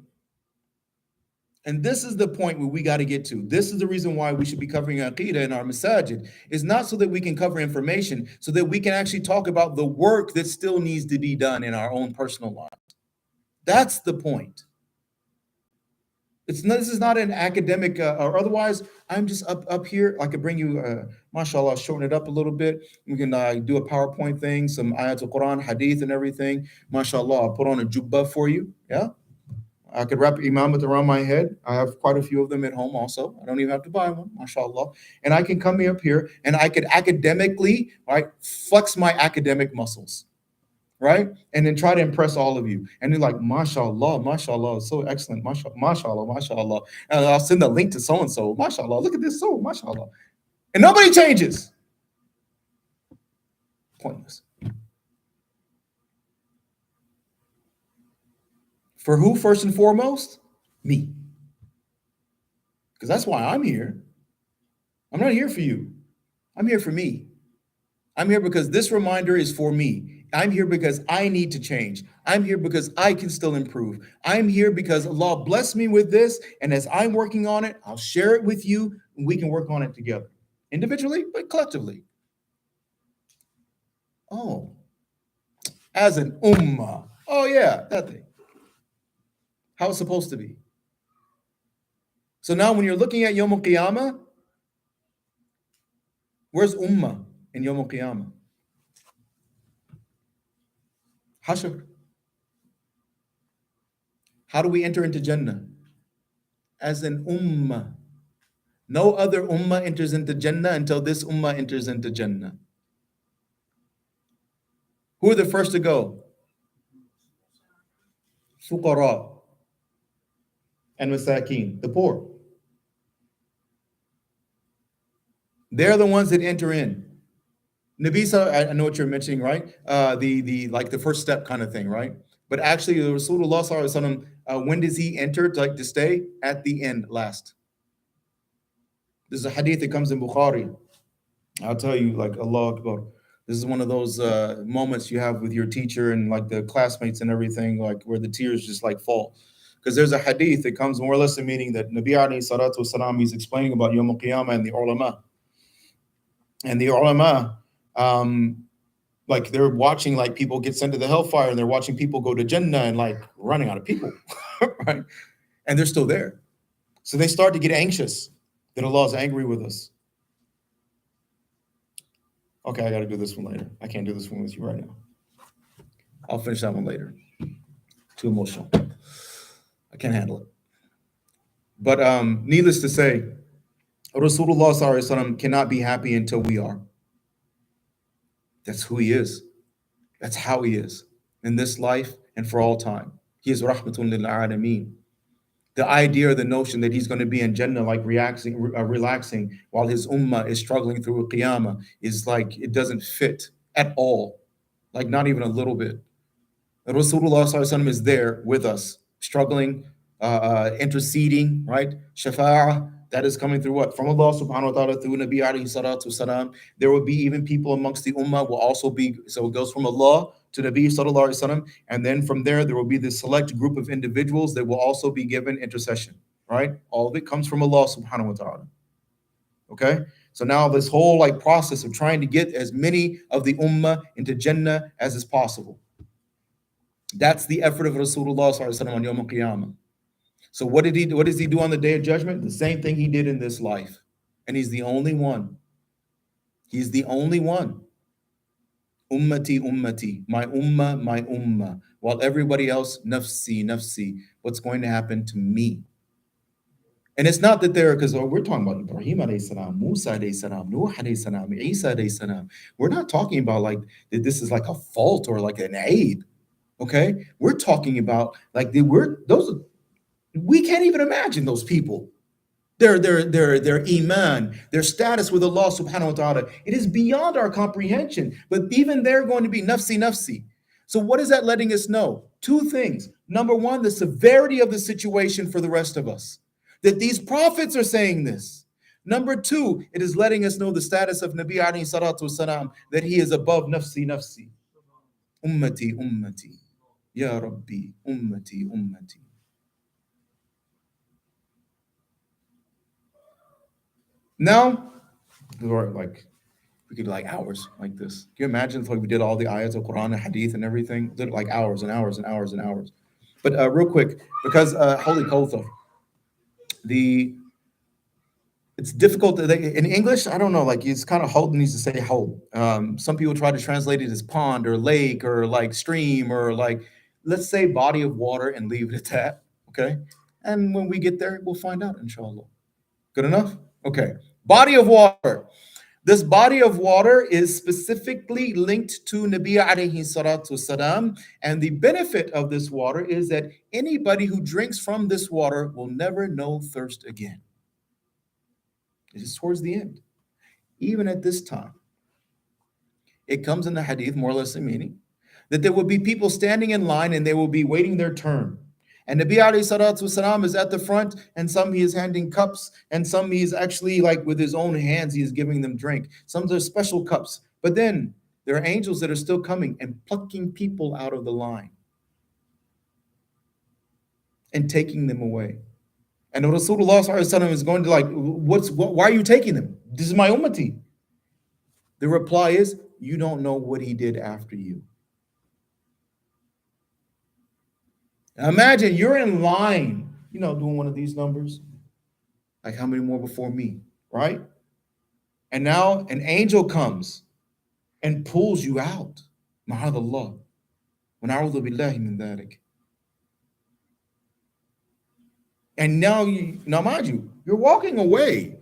And this is the point where we got to get to. This is the reason why we should be covering Aqidah in our masajid. It's not so that we can cover information, so that we can actually talk about the work that still needs to be done in our own personal lives. That's the point. This is not an academic or otherwise. I'm just up here. I could bring you, mashallah, shorten it up a little bit. We can do a PowerPoint thing, some ayat al-Quran, hadith and everything. Mashallah, I'll put on a jubbah for you. Yeah. I could wrap imamat around my head. I have quite a few of them at home also. I don't even have to buy one, mashallah. And I can come up here and I could academically, right, flex my academic muscles. Right? And then try to impress all of you. And they're like, mashallah, mashallah, so excellent, mashallah, mashallah, mashallah. And I'll send a link to so-and-so, mashallah, look at this, so mashallah. And nobody changes. Pointless. For who, first and foremost? Me. Because that's why I'm here. I'm not here for you. I'm here for me. I'm here because this reminder is for me. I'm here because I need to change. I'm here because I can still improve. I'm here because Allah blessed me with this. And as I'm working on it, I'll share it with you and we can work on it together. Individually, but collectively. Oh, as an ummah. Oh yeah, that thing. How it's supposed to be. So now when you're looking at Yawm al-Qiyamah, where's ummah in Yawm al-Qiyamah? Hashr. How do we enter into Jannah? As an ummah. No other ummah enters into Jannah until this ummah enters into Jannah. Who are the first to go? Fuqara and masakin, the poor. They're the ones that enter in. Nabisa, I know what you're mentioning, right? The like the first step kind of thing, right? But actually, the Rasulullah sallallahu alaihi wasallam, when does he enter to stay? At the end, last. This is a hadith that comes in Bukhari. I'll tell you, like Allah Akbar. This is one of those moments you have with your teacher and like the classmates and everything, like where the tears just like fall. Because there's a hadith that comes more or less a meaning that Nabi alayhi salatu wasalam, he's explaining about Yawm al-Qiyamah and the ulama. And the ulama, like they're watching like people get sent to the hellfire and they're watching people go to Jannah and like running out of people, right? And they're still there. So they start to get anxious that Allah is angry with us. Okay, I got to do this one later. I can't do this one with you right now. I'll finish that one later. Too emotional. I can't handle it. But needless to say, Rasulullah sallallahu alaihi wasallam cannot be happy until we are. That's who he is. That's how he is in this life and for all time. He is rahmatun lil alameen. The idea or the notion that he's going to be in Jannah like relaxing while his ummah is struggling through Qiyamah is like, it doesn't fit at all. Like not even a little bit. Rasulullah sallallahu alaihi wasallam is there with us, struggling, interceding, right? Shafa'ah, that is coming through what? From Allah subhanahu wa ta'ala through Nabi alayhi salatu wasalam. There will be even people amongst the ummah will also be, so it goes from Allah to Nabi sallallahu alaihi wasallam, and then from there will be this select group of individuals that will also be given intercession, right? All of it comes from Allah subhanahu wa ta'ala. Okay? So now this whole like process of trying to get as many of the ummah into Jannah as is possible. That's the effort of Rasulullah sallallahu alaihi wasallam on Yawm al-Qiyamah. So what does he do on the day of judgment? The same thing he did in this life. And he's the only one. He's the only one. Ummati, ummati, my ummah, while everybody else, nafsi, nafsi, what's going to happen to me? And it's not that they're, because we're talking about Ibrahim alayhi salam, Musa alayhi salam, Nuh alayhi salam, Isa alayhi salam. We're not talking about like that this is like a fault or like an aid. Okay? We're talking about like we can't even imagine those people. Their iman, their status with Allah subhanahu wa ta'ala. It is beyond our comprehension. But even they're going to be nafsi, nafsi. So what is that letting us know? Two things. Number one, the severity of the situation for the rest of us. That these prophets are saying this. Number two, it is letting us know the status of Nabi alayhi salatu wasalam, that he is above nafsi, nafsi. Ummati, ummati. Ya Rabbi, ummati, ummati. Now, like we could like hours like this. Can you imagine if like we did all the ayats of Quran and Hadith and everything? Did like hours and hours and hours and hours. But real quick, because Holy Kawthar, it's difficult in English. I don't know, like it's kind of Holden needs to say hold. Some people try to translate it as pond or lake or like stream or like let's say body of water and leave it at that. Okay, and when we get there, we'll find out, inshallah. Good enough? Okay. Body of water. This body of water is specifically linked to Nabi alayhi salatu salam, and the benefit of this water is that anybody who drinks from this water will never know thirst again. It is towards the end. Even at this time, it comes in the hadith, more or less a meaning, that there will be people standing in line and they will be waiting their turn. And Nabi alayhi salatu wasalam is at the front, and some he is handing cups, and some he is actually like with his own hands, he is giving them drink. Some are special cups. But then there are angels that are still coming and plucking people out of the line and taking them away. And Rasulullah sallallahu alaihi wasallam is going to like, why are you taking them? This is my ummati. The reply is, you don't know what he did after you. Now imagine you're in line, doing one of these numbers. Like how many more before me, right? And now an angel comes and pulls you out. Ma'adallah. وَنَعُوذُ بِاللَّهِ مِنْ ذَلِكَ. And now mind you, you're walking away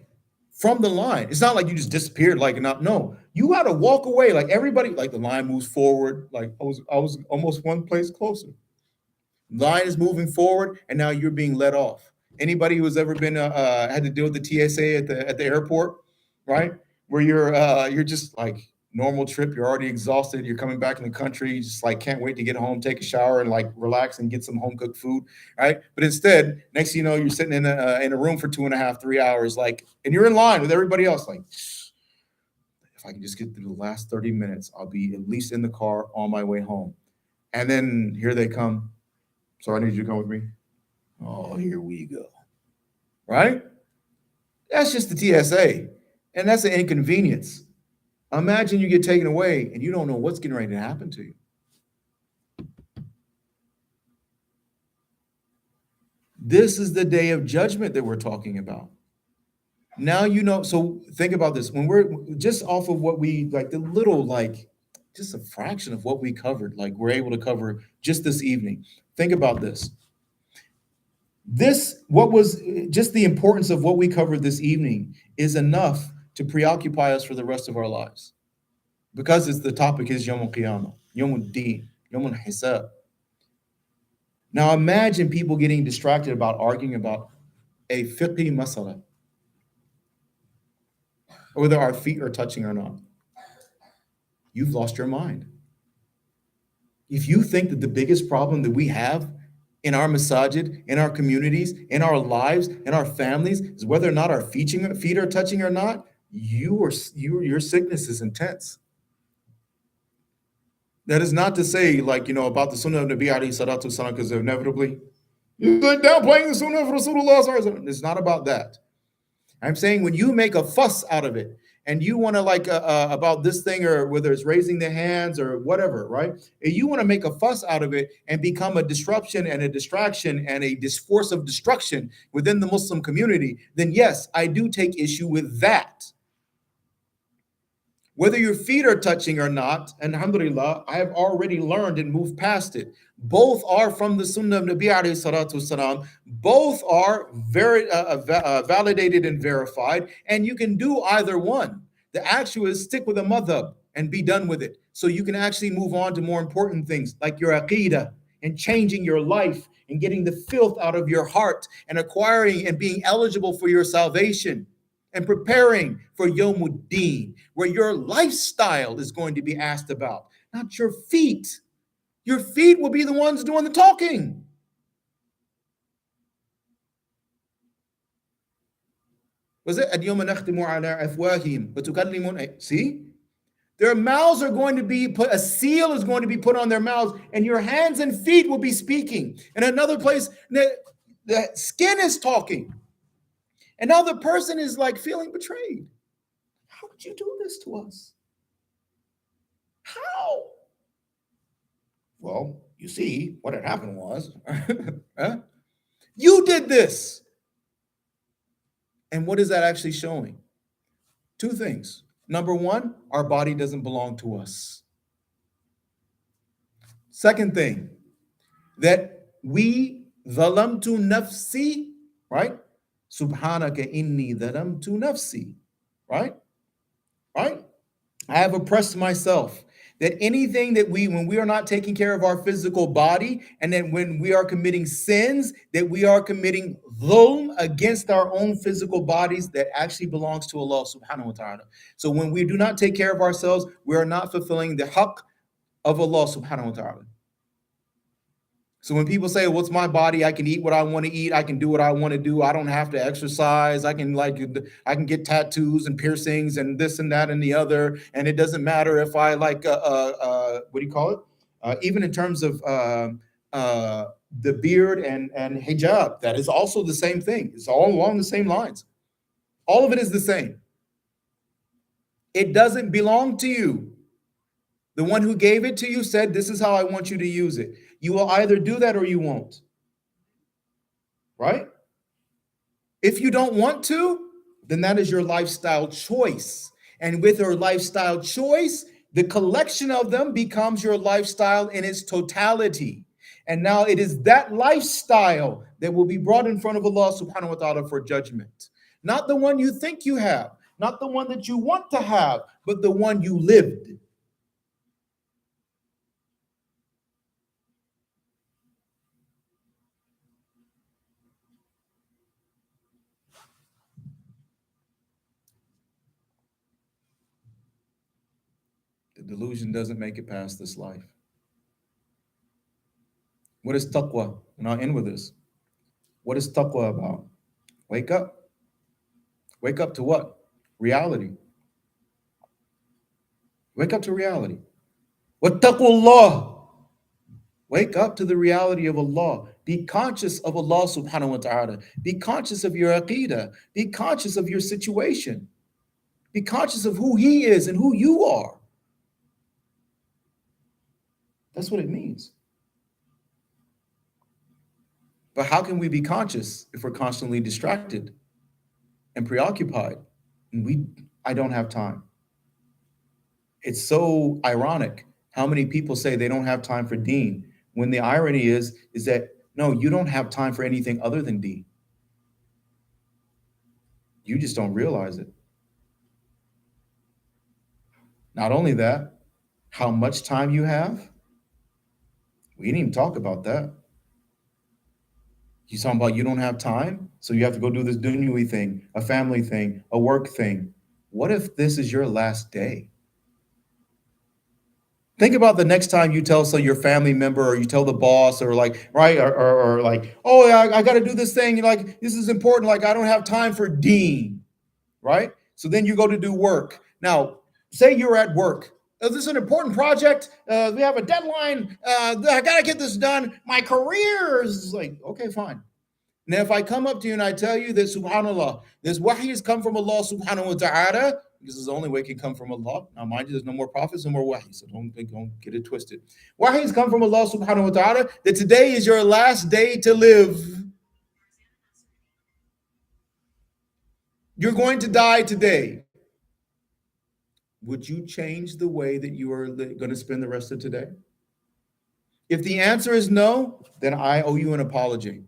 from the line. It's not like you just disappeared no. You got to walk away like everybody, like the line moves forward. Like I was almost one place closer. Line is moving forward, and now you're being let off. Anybody who's ever been had to deal with the TSA at the airport, right? where you're just like normal trip, you're already exhausted, you're coming back in the country, you just like can't wait to get home, take a shower, and like relax and get some home cooked food, right? But instead, next thing you know, you're sitting in a room for 2.5, 3 hours, like, and you're in line with everybody else, like. If I can just get through the last 30 minutes, I'll be at least in the car on my way home. And then here they come. So I need you to come with me. Oh, here we go. Right? That's just the TSA. And that's an inconvenience. Imagine you get taken away and you don't know what's getting ready to happen to you. This is the day of judgment that we're talking about. Now you know. So think about this. When we're just off of what we like, the little, like, just a fraction of what we covered, like we're able to cover just this evening. Think about this. What was just the importance of what we covered this evening is enough to preoccupy us for the rest of our lives. Because it's the topic is Yom Qiyamah, Yom Deen, Yom Hisab. Now imagine people getting distracted about arguing about a fiqhi masala, whether our feet are touching or not. You've lost your mind. If you think that the biggest problem that we have in our masajid, in our communities, in our lives, in our families is whether or not our feet are touching or not, your sickness is intense. That is not to say, like, about the sunnah of Nabi alayhi salatu wasalam, because inevitably you're downplaying the sunnah of Rasulullah sallallahu alaihi wasallam. It's not about that. I'm saying when you make a fuss out of it and you want to like about this thing, or whether it's raising the hands or whatever, right? And you want to make a fuss out of it and become a disruption and a distraction and a force of destruction within the Muslim community, then yes, I do take issue with that. Whether your feet are touching or not, and alhamdulillah, I have already learned and moved past it. Both are from the sunnah of Nabi alayhi salatu wasalam. Both are very validated and verified, and you can do either one. The actual is stick with a madhab and be done with it. So you can actually move on to more important things like your aqidah and changing your life and getting the filth out of your heart and acquiring and being eligible for your salvation and preparing for Yawmuddin, where your lifestyle is going to be asked about, not your feet. Your feet will be the ones doing the talking. Was it? See? Their mouths are going to be put, a seal is going to be put on their mouths, and your hands and feet will be speaking. In another place, the skin is talking. And now the person is like feeling betrayed. How could you do this to us? How? Well, you see, what had happened was, you did this. And what is that actually showing? Two things. Number one, our body doesn't belong to us. Second thing, that we dhalamtu nafsi, right? Subhanaka inni dhalamtu nafsi, right? Right? I have oppressed myself. That anything that when we are not taking care of our physical body, and then when we are committing sins, that we are committing dhulm against our own physical bodies that actually belongs to Allah subhanahu wa ta'ala. So when we do not take care of ourselves, we are not fulfilling the haqq of Allah subhanahu wa ta'ala. So when people say, what's my body? I can eat what I want to eat. I can do what I want to do. I don't have to exercise. I can get tattoos and piercings and this and that and the other. And it doesn't matter if I what do you call it? Even in terms of the beard and hijab, that is also the same thing. It's all along the same lines. All of it is the same. It doesn't belong to you. The one who gave it to you said, this is how I want you to use it. You will either do that or you won't. Right? If you don't want to, then that is your lifestyle choice. And with your lifestyle choice, the collection of them becomes your lifestyle in its totality. And now it is that lifestyle that will be brought in front of Allah subhanahu wa ta'ala for judgment. Not the one you think you have, not the one that you want to have, but the one you lived. Delusion doesn't make it past this life. What is taqwa? And I'll end with this. What is taqwa about? Wake up. Wake up to what? Reality. Wake up to reality. Wattaqullah. Wake up to the reality of Allah. Be conscious of Allah subhanahu wa ta'ala. Be conscious of your aqidah. Be conscious of your situation. Be conscious of who He is and who you are. That's what it means. But how can we be conscious if we're constantly distracted and preoccupied? And I don't have time. It's so ironic how many people say they don't have time for deen, when the irony is that no, you don't have time for anything other than deen. You just don't realize it. Not only that, how much time you have, we didn't even talk about that. You talking about you don't have time, so you have to go do this dunyawi thing, a family thing, a work thing. What if this is your last day? Think about the next time you tell your family member, or you tell the boss, or like, right, or like, oh yeah, I got to do this thing. You're like, this is important. Like, I don't have time for deen, right? So then you go to do work. Now, say you're at work. This is an important project. We have a deadline. I got to get this done. My career is like, okay, fine. Now, if I come up to you and I tell you that, subhanAllah, this wahi has come from Allah subhanahu wa ta'ala, this is the only way it can come from Allah. Now, mind you, there's no more prophets, no more wahi, so don't get it twisted. Wahi has come from Allah subhanahu wa ta'ala, that today is your last day to live. You're going to die today. Would you change the way that you are going to spend the rest of today? If the answer is no, then I owe you an apology.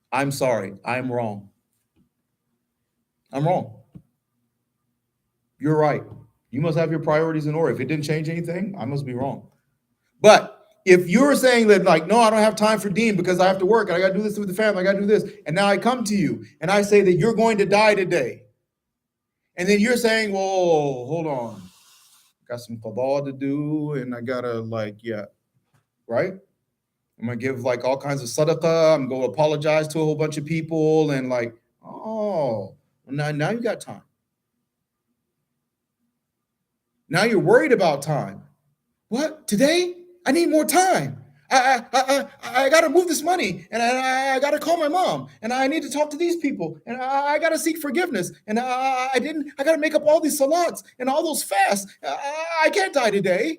I'm sorry. I'm wrong. I'm wrong. You're right. You must have your priorities in order. If it didn't change anything, I must be wrong. But if you're saying that, like, no, I don't have time for deen because I have to work and I got to do this with the family, I got to do this, and now I come to you and I say that you're going to die today, and then you're saying, whoa, hold on, got some qada to do, and I gotta, like, yeah, right? I'm gonna give like all kinds of sadaqah. I'm gonna apologize to a whole bunch of people, and like, oh, now you got time. Now you're worried about time. What? Today? I need more time. I got to move this money, and I got to call my mom, and I need to talk to these people, and I got to seek forgiveness, and I got to make up all these salats and all those fasts. I can't die today.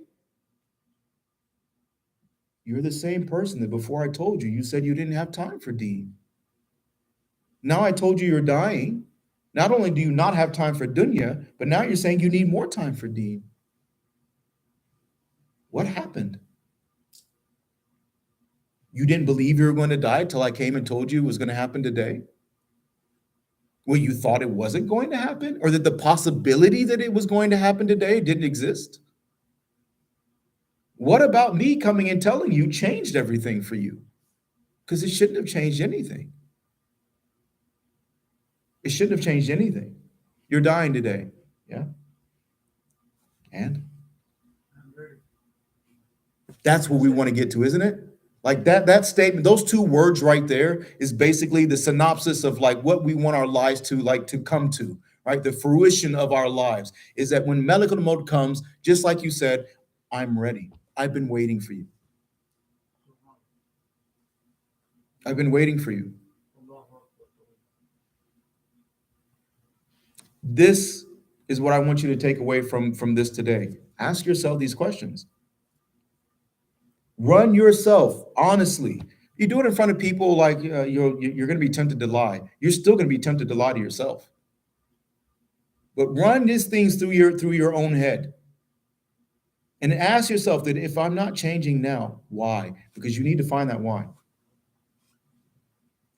You're the same person that before I told you, you said you didn't have time for deen. Now I told you you're dying. Not only do you not have time for dunya, but now you're saying you need more time for deen. What happened? You didn't believe you were going to die till I came and told you it was going to happen today? Well, you thought it wasn't going to happen? Or that the possibility that it was going to happen today didn't exist? What about me coming and telling you changed everything for you? Because it shouldn't have changed anything. It shouldn't have changed anything. You're dying today. Yeah? And? That's what we want to get to, isn't it? Like that statement, those two words right there is basically the synopsis of like what we want our lives to come to, right? The fruition of our lives is that when Malakul Maut comes, just like you said, I'm ready. I've been waiting for you. I've been waiting for you. This is what I want you to take away from this today. Ask yourself these questions. Run yourself honestly. You do it in front of people, like you're going to be tempted to lie. You're still going to be tempted to lie to yourself. But run these things through your own head. And ask yourself that if I'm not changing now, why? Because you need to find that why.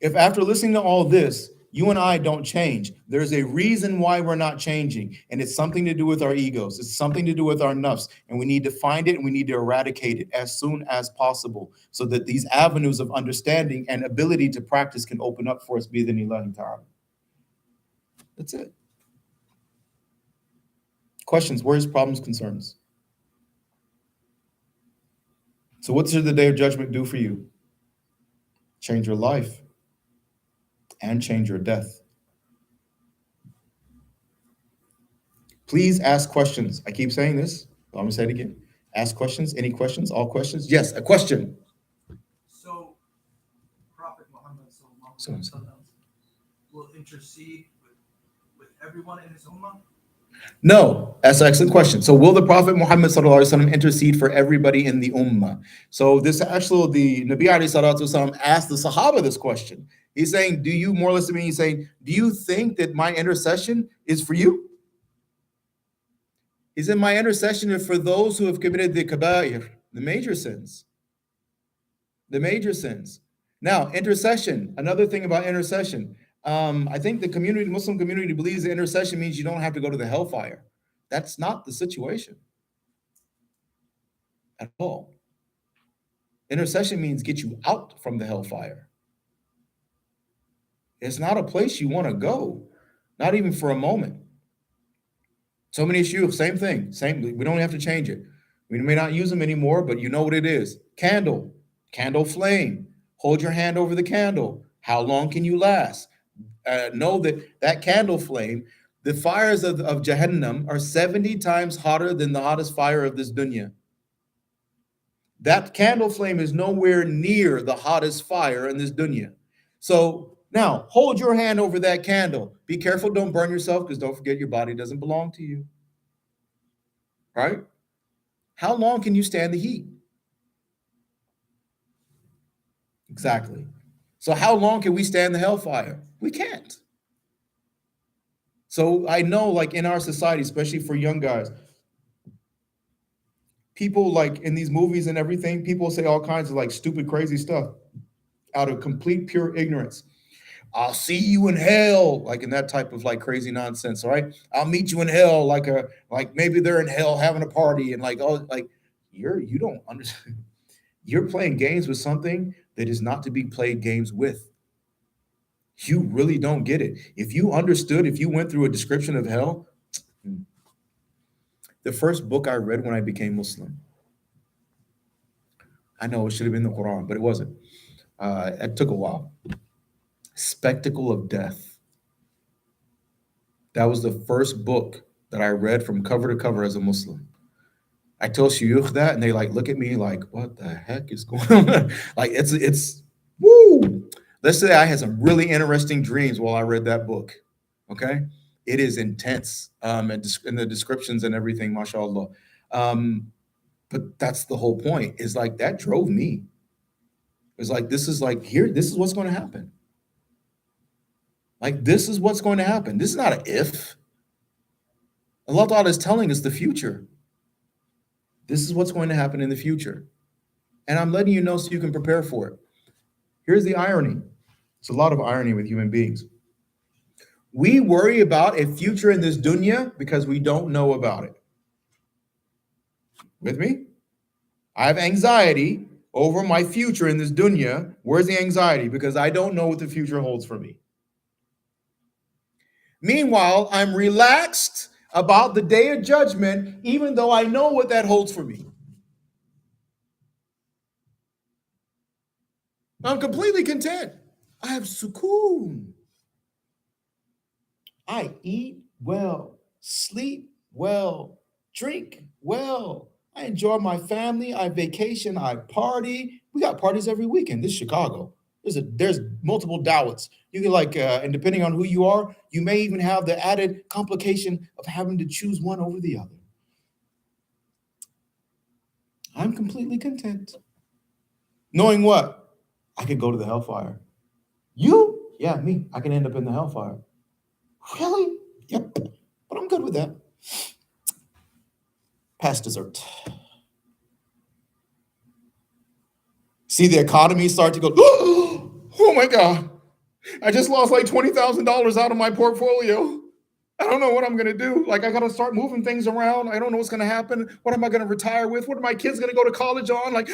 If after listening to all this, you and I don't change, there's a reason why we're not changing. And it's something to do with our egos. It's something to do with our nafs. And we need to find it and we need to eradicate it as soon as possible so that these avenues of understanding and ability to practice can open up for us, bi-idhnillahi ta'ala. That's it. Questions, worries, problems, concerns? So what should the day of judgment do for you? Change your life and change your death. Please ask questions. I keep saying this, but I'm gonna say it again. Ask questions. Any questions? All questions? Yes, a question.
So, Prophet Muhammad sallallahu
So-
alaihi wasallam will intercede with everyone in his ummah?
No, that's an excellent question. So will the Prophet Muhammad sallallahu alaihi wasallam intercede for everybody in the ummah? So this actually, the Nabi alayhi salatu wasallam asked the Sahaba this question. He's saying, do you, more or less to me, he's saying, do you think that my intercession is for you? He said, my intercession is for those who have committed the kaba'ir, the major sins. The major sins. Now, intercession, another thing about intercession. I think the community, Muslim community, believes that intercession means you don't have to go to the hellfire. That's not the situation at all. Intercession means get you out from the hellfire. It's not a place you want to go, not even for a moment. So many shuyukh, same thing, same. We don't have to change it. We may not use them anymore, but you know what it is. Candle flame. Hold your hand over the candle. How long can you last? Know that that candle flame, the fires of Jahannam are 70 times hotter than the hottest fire of this dunya. That candle flame is nowhere near the hottest fire in this dunya. So now hold your hand over that candle. Be careful, don't burn yourself, because don't forget your body doesn't belong to you. Right? How long can you stand the heat? Exactly. So how long can we stand the hellfire? We can't. So I know, like in our society, especially for young guys, people like in these movies and everything, people say all kinds of like stupid, crazy stuff out of complete pure ignorance. I'll see you in hell, like in that type of like crazy nonsense, right? I'll meet you in hell, like maybe they're in hell having a party and like, oh, like you don't understand. You're playing games with something that is not to be played games with. You really don't get it. If you understood, if you went through a description of hell, the first book I read when I became Muslim, I know it should have been the Quran, but it wasn't. It took a while. Spectacle of Death. That was the first book that I read from cover to cover as a Muslim. I told shuyukh that, and they like look at me like, "What the heck is going on?" Like it's woo. Let's say I had some really interesting dreams while I read that book. Okay, it is intense, and the descriptions and everything, mashallah. But that's the whole point. Is like that drove me. It's like this is like here. This is what's going to happen. Like this is what's going to happen. This is not an if. Allah Ta'ala is telling us the future. This is what's going to happen in the future. And I'm letting you know so you can prepare for it. Here's the irony. It's a lot of irony with human beings. We worry about a future in this dunya because we don't know about it. With me? I have anxiety over my future in this dunya. Where's the anxiety? Because I don't know what the future holds for me. Meanwhile, I'm relaxed about the day of judgment, even though I know what that holds for me. I'm completely content. I have sukoon. I eat well, sleep well, drink well. I enjoy my family. I vacation. I party. We got parties every weekend. This is Chicago. There's multiple dawats. You can like, and depending on who you are, you may even have the added complication of having to choose one over the other. I'm completely content. Knowing what? I could go to the hellfire. You? Yeah, me. I can end up in the hellfire. Really? Yep. But I'm good with that. Past dessert. See the economy start to go, oh my God. I just lost like $20,000 out of my portfolio. I don't know what I'm going to do. Like, I got to start moving things around. I don't know what's going to happen. What am I going to retire with? What are my kids going to go to college on? Like,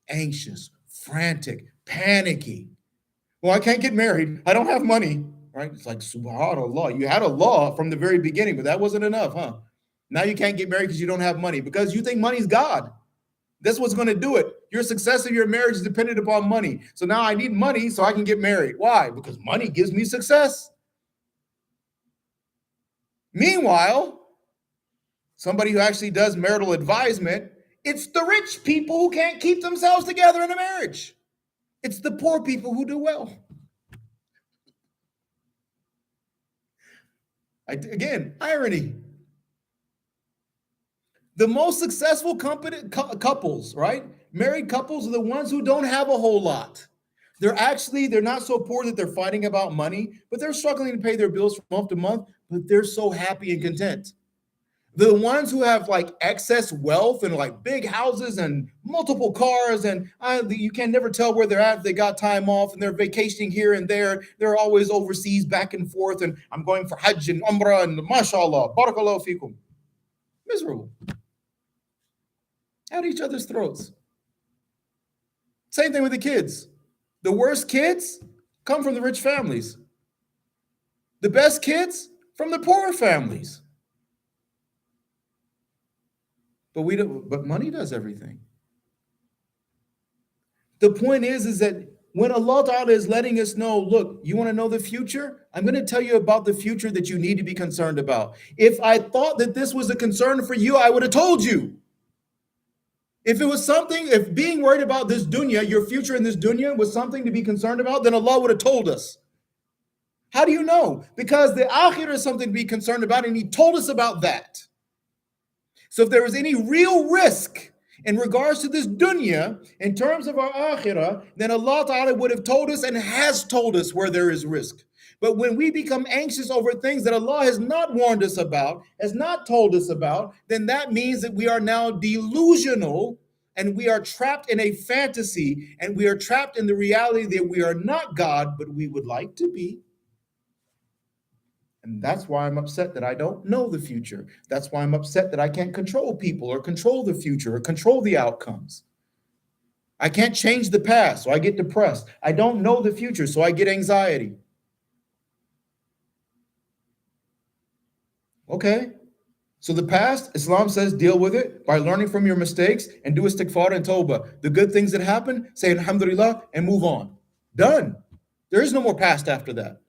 anxious, frantic, panicky. Well, I can't get married. I don't have money, right? It's like, subhanAllah. You had a law from the very beginning, but that wasn't enough, huh? Now you can't get married because you don't have money, because you think money's God. That's what's going to do it. Your success of your marriage is dependent upon money. So now I need money so I can get married. Why? Because money gives me success. Meanwhile, somebody who actually does marital advisement, it's the rich people who can't keep themselves together in a marriage. It's the poor people who do well. Again, irony. The most successful couples, right? Married couples are the ones who don't have a whole lot. They're not so poor that they're fighting about money, but they're struggling to pay their bills from month to month, but they're so happy and content. The ones who have like excess wealth and like big houses and multiple cars, and you can never tell where they're at. They got time off and they're vacationing here and there. They're always overseas, back and forth. And I'm going for Hajj and Umrah and mashallah, barakallahu fikum. Miserable. At each other's throats. Same thing with the kids. The worst kids come from the rich families. The best kids from the poorer families. But money does everything. The point is that when Allah Ta'ala is letting us know, look, you want to know the future? I'm going to tell you about the future that you need to be concerned about. If I thought that this was a concern for you, I would have told you. If it was something, if being worried about this dunya, your future in this dunya was something to be concerned about, then Allah would have told us. How do you know? Because the akhirah is something to be concerned about, and He told us about that. So if there was any real risk in regards to this dunya, in terms of our akhirah, then Allah Ta'ala would have told us and has told us where there is risk. But when we become anxious over things that Allah has not warned us about, has not told us about, then that means that we are now delusional and we are trapped in a fantasy and we are trapped in the reality that we are not God, but we would like to be. And that's why I'm upset that I don't know the future. That's why I'm upset that I can't control people or control the future or control the outcomes. I can't change the past, so I get depressed. I don't know the future, so I get anxiety. Okay, so the past, Islam says deal with it by learning from your mistakes and do istighfar and tawbah. The good things that happen, say alhamdulillah and move on. Done. There is no more past after that.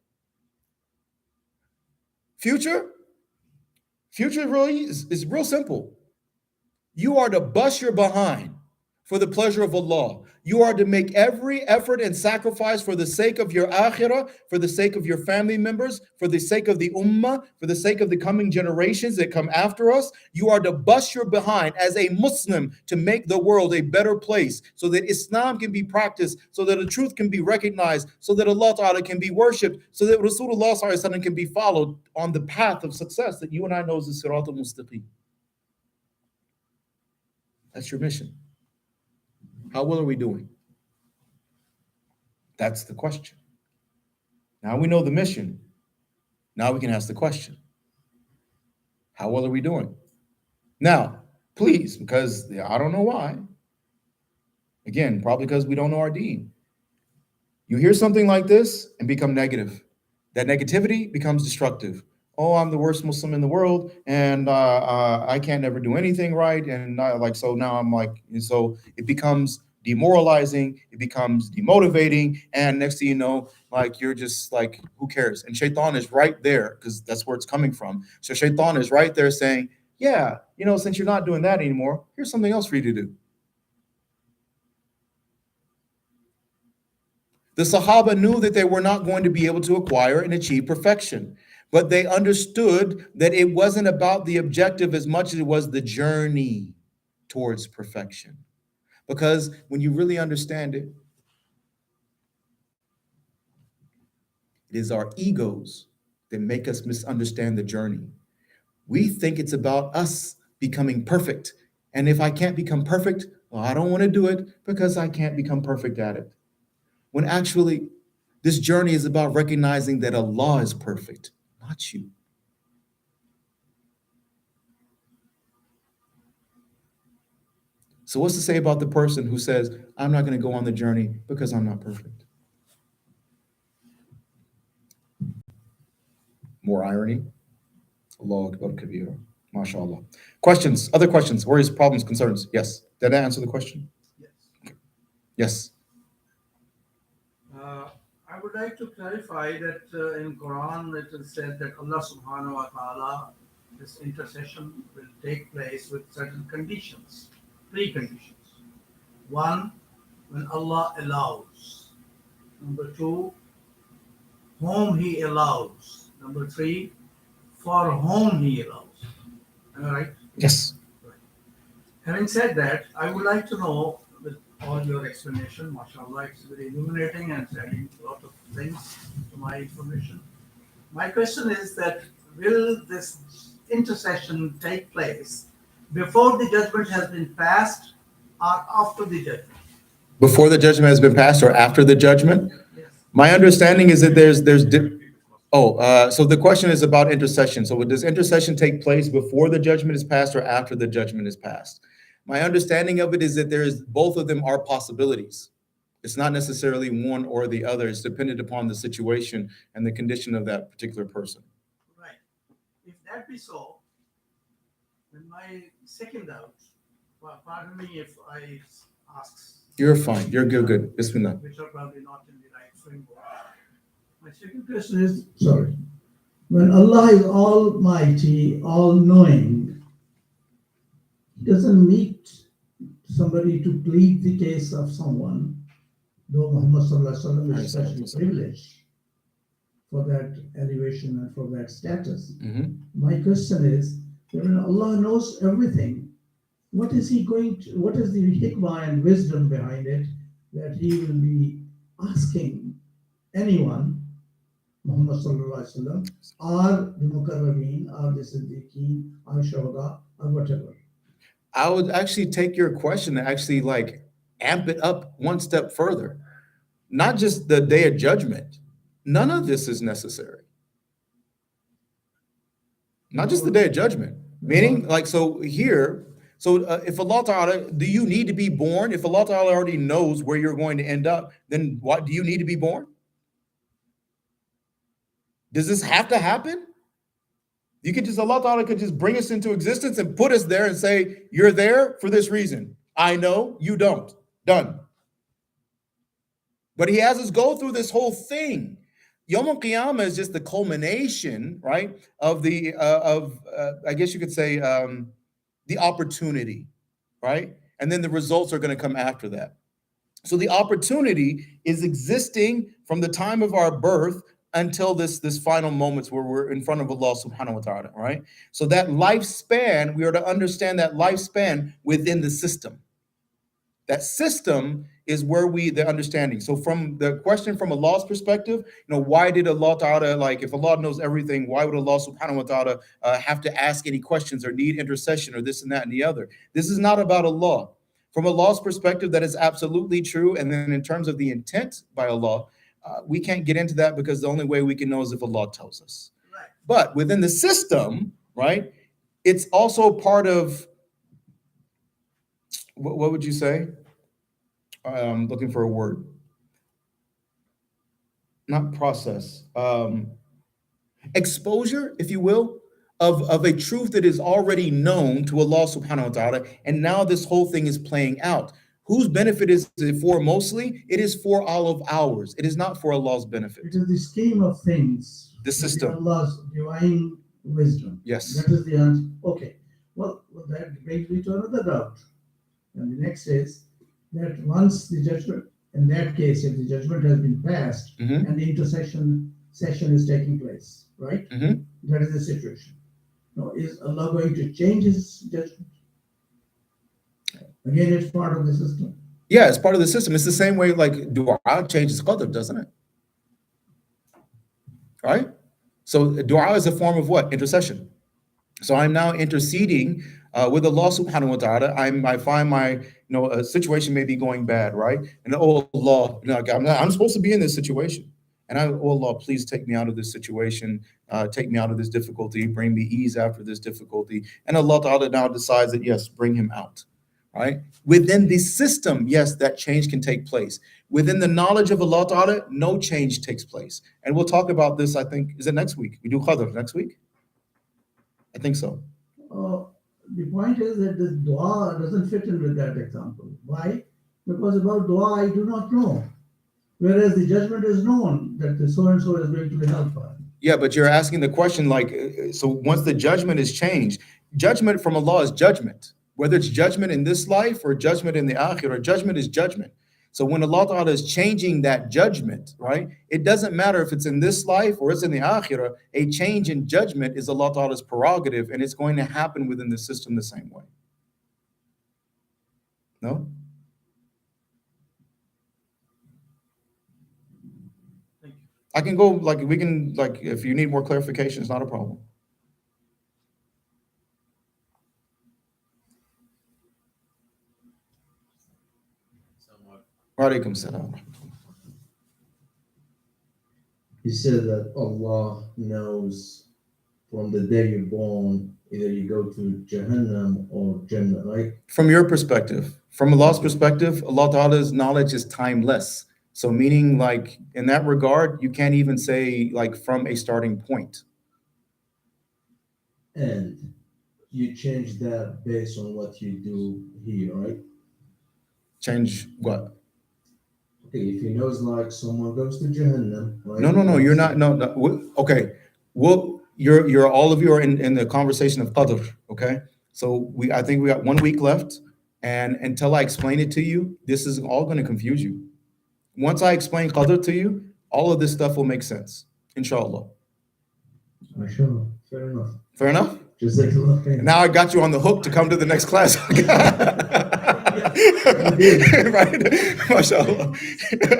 Future really is real simple. You are to bust your behind for the pleasure of Allah. You are to make every effort and sacrifice for the sake of your akhirah, for the sake of your family members, for the sake of the ummah, for the sake of the coming generations that come after us. You are to bust your behind as a Muslim to make the world a better place so that Islam can be practiced, so that the truth can be recognized, so that Allah Ta'ala can be worshipped, so that Rasulullah Sallallahu Alaihi Wasallam can be followed on the path of success that you and I know is the Sirat al-Mustaqim. That's your mission. How well are we doing? That's the question. Now we know the mission. Now we can ask the question. How well are we doing? Now, please, because I don't know why. Again, probably because we don't know our deen. You hear something like this and become negative. That negativity becomes destructive. Oh, I'm the worst Muslim in the world, and I can't never do anything right, and so now I'm like, and so it becomes demoralizing, it becomes demotivating, and next thing you know, like you're just like, who cares? And Shaitan is right there because that's where it's coming from. So Shaitan is right there saying, yeah, since you're not doing that anymore, here's something else for you to do. The Sahaba knew that they were not going to be able to acquire and achieve perfection, but they understood that it wasn't about the objective as much as it was the journey towards perfection. Because when you really understand it, it is our egos that make us misunderstand the journey. We think it's about us becoming perfect. And if I can't become perfect, well, I don't want to do it because I can't become perfect at it. When actually, this journey is about recognizing that Allah is perfect, not you. So what's to say about the person who says, I'm not going to go on the journey because I'm not perfect? More irony. Allahu Akbar kabira. MashaAllah. Questions, other questions, worries, problems, concerns? Yes. Did I answer the question?
Yes.
Yes.
I would like to clarify that in Quran it is said that Allah subhanahu wa ta'ala, this intercession will take place with certain conditions, three conditions. One, when Allah allows. Number two, whom He allows. Number three, for whom He allows. Am I right?
Yes.
Right. Having said that, I would like to know, with all your explanation, mashallah, it's very illuminating and it's adding a lot of things to my information. My question is that will this intercession take place before the judgment has been passed or after the judgment?
Before the judgment has been passed or after the judgment?
Yes.
My understanding is that so the question is about intercession. So does intercession take place before the judgment is passed or after the judgment is passed? My understanding of it is that both of them are possibilities. It's not necessarily one or the other. It's dependent upon the situation and the condition of that particular person.
Right. If that be so, then my second doubt, well, pardon me if I ask.
You're fine. You're good. Bismillah.
Which are probably not in the right framework. My second question is, sorry, when Allah is almighty, all-knowing, He doesn't need somebody to plead the case of someone, though Muhammad Sallallahu Alaihi Wasallam is especially privileged for that elevation and for that status. My question is, when Allah knows everything, what is the hikmah and wisdom behind it that He will be asking anyone, Muhammad Sallallahu Alaihi Wasallam, or the Mukarrabeen, or the Siddiqeen, or Shuhada, or whatever?
I would actually take your question and actually like amp it up one step further. Not just the day of judgment. None of this is necessary. Not just the day of judgment. Meaning, like, so here, if Allah Ta'ala, do you need to be born? If Allah Ta'ala already knows where you're going to end up, then what do you need to be born? Does this have to happen? Allah Ta'ala could just bring us into existence and put us there and say, you're there for this reason. I know, you don't. Done. But He has us go through this whole thing. Yawm al-Qiyamah is just the culmination, right, of I guess you could say, the opportunity, right? And then the results are going to come after that. So the opportunity is existing from the time of our birth until this final moments where we're in front of Allah subhanahu wa ta'ala, right? So that lifespan, we are to understand that lifespan within the system. That system is where the understanding. So from the question from Allah's perspective, why did Allah Ta'ala, like if Allah knows everything, why would Allah subhanahu wa ta'ala have to ask any questions or need intercession or this and that and the other? This is not about Allah. From Allah's perspective, that is absolutely true. And then in terms of the intent by Allah, we can't get into that because the only way we can know is if Allah tells us. Right. But within the system, right, it's also part of, what would you say? I'm looking for a word. Not process. Exposure, if you will, of a truth that is already known to Allah subhanahu wa ta'ala. And now this whole thing is playing out. Whose benefit is it for mostly? It is for all of ours. It is not for Allah's benefit. It is the scheme of things. The system. Allah's divine wisdom. Yes. That is the answer. Okay. Well, that brings me to another doubt. And the next is that once the judgment, in that case, if the judgment has been passed and the intercession session is taking place, right? That is the situation. Now, is Allah going to change His judgment? Again, it's part of the system. Yeah, it's part of the system. It's the same way like dua changes qadr, doesn't it? Right? So dua is a form of what? Intercession. So I'm now interceding with Allah subhanahu wa ta'ala. I find my, a situation may be going bad, right? And oh Allah, I'm supposed to be in this situation. And oh Allah, please take me out of this situation, take me out of this difficulty, bring me ease after this difficulty. And Allah Ta'ala now decides that, yes, bring him out, right? Within the system, yes, that change can take place. Within the knowledge of Allah Ta'ala, no change takes place. And we'll talk about this, I think, is it next week? We do Qadr next week? I think so.
the point is that this dua doesn't fit in with that example. Why? Because about dua I do not know. Whereas the judgment is known that the so and so is going to be hellfire.
Yeah, but you're asking the question like, so once the judgment is changed, judgment from Allah is judgment. Whether it's judgment in this life or judgment in the akhirah, judgment is judgment. So when Allah Ta'ala is changing that judgment, right, it doesn't matter if it's in this life or it's in the akhirah, a change in judgment is Allah Ta'ala's prerogative and it's going to happen within the system the same way. No? I can go, like, we can, like, if you need more clarification, it's not a problem. Walaikum salam.
You said that Allah knows from the day you're born, either you go to Jahannam or Jannah, right?
From your perspective, from Allah's perspective, Allah Ta'ala's knowledge is timeless. So meaning, like, in that regard, you can't even say, like, from a starting point.
And you change that based on what you do here, right?
Change what?
Okay, if he knows like someone goes to Jahannam, right?
No, you're not, no. Okay, well, you're all of you are in the conversation of qadr, okay? So I think we got 1 week left, and until I explain it to you, this is all going to confuse you. Once I explain qadr to you, all of this stuff will make sense, inshallah.
Mashallah, fair enough.
Fair enough?
Jazakallah khair.
Now I got you on the hook to come to the next class. Right? MashaAllah.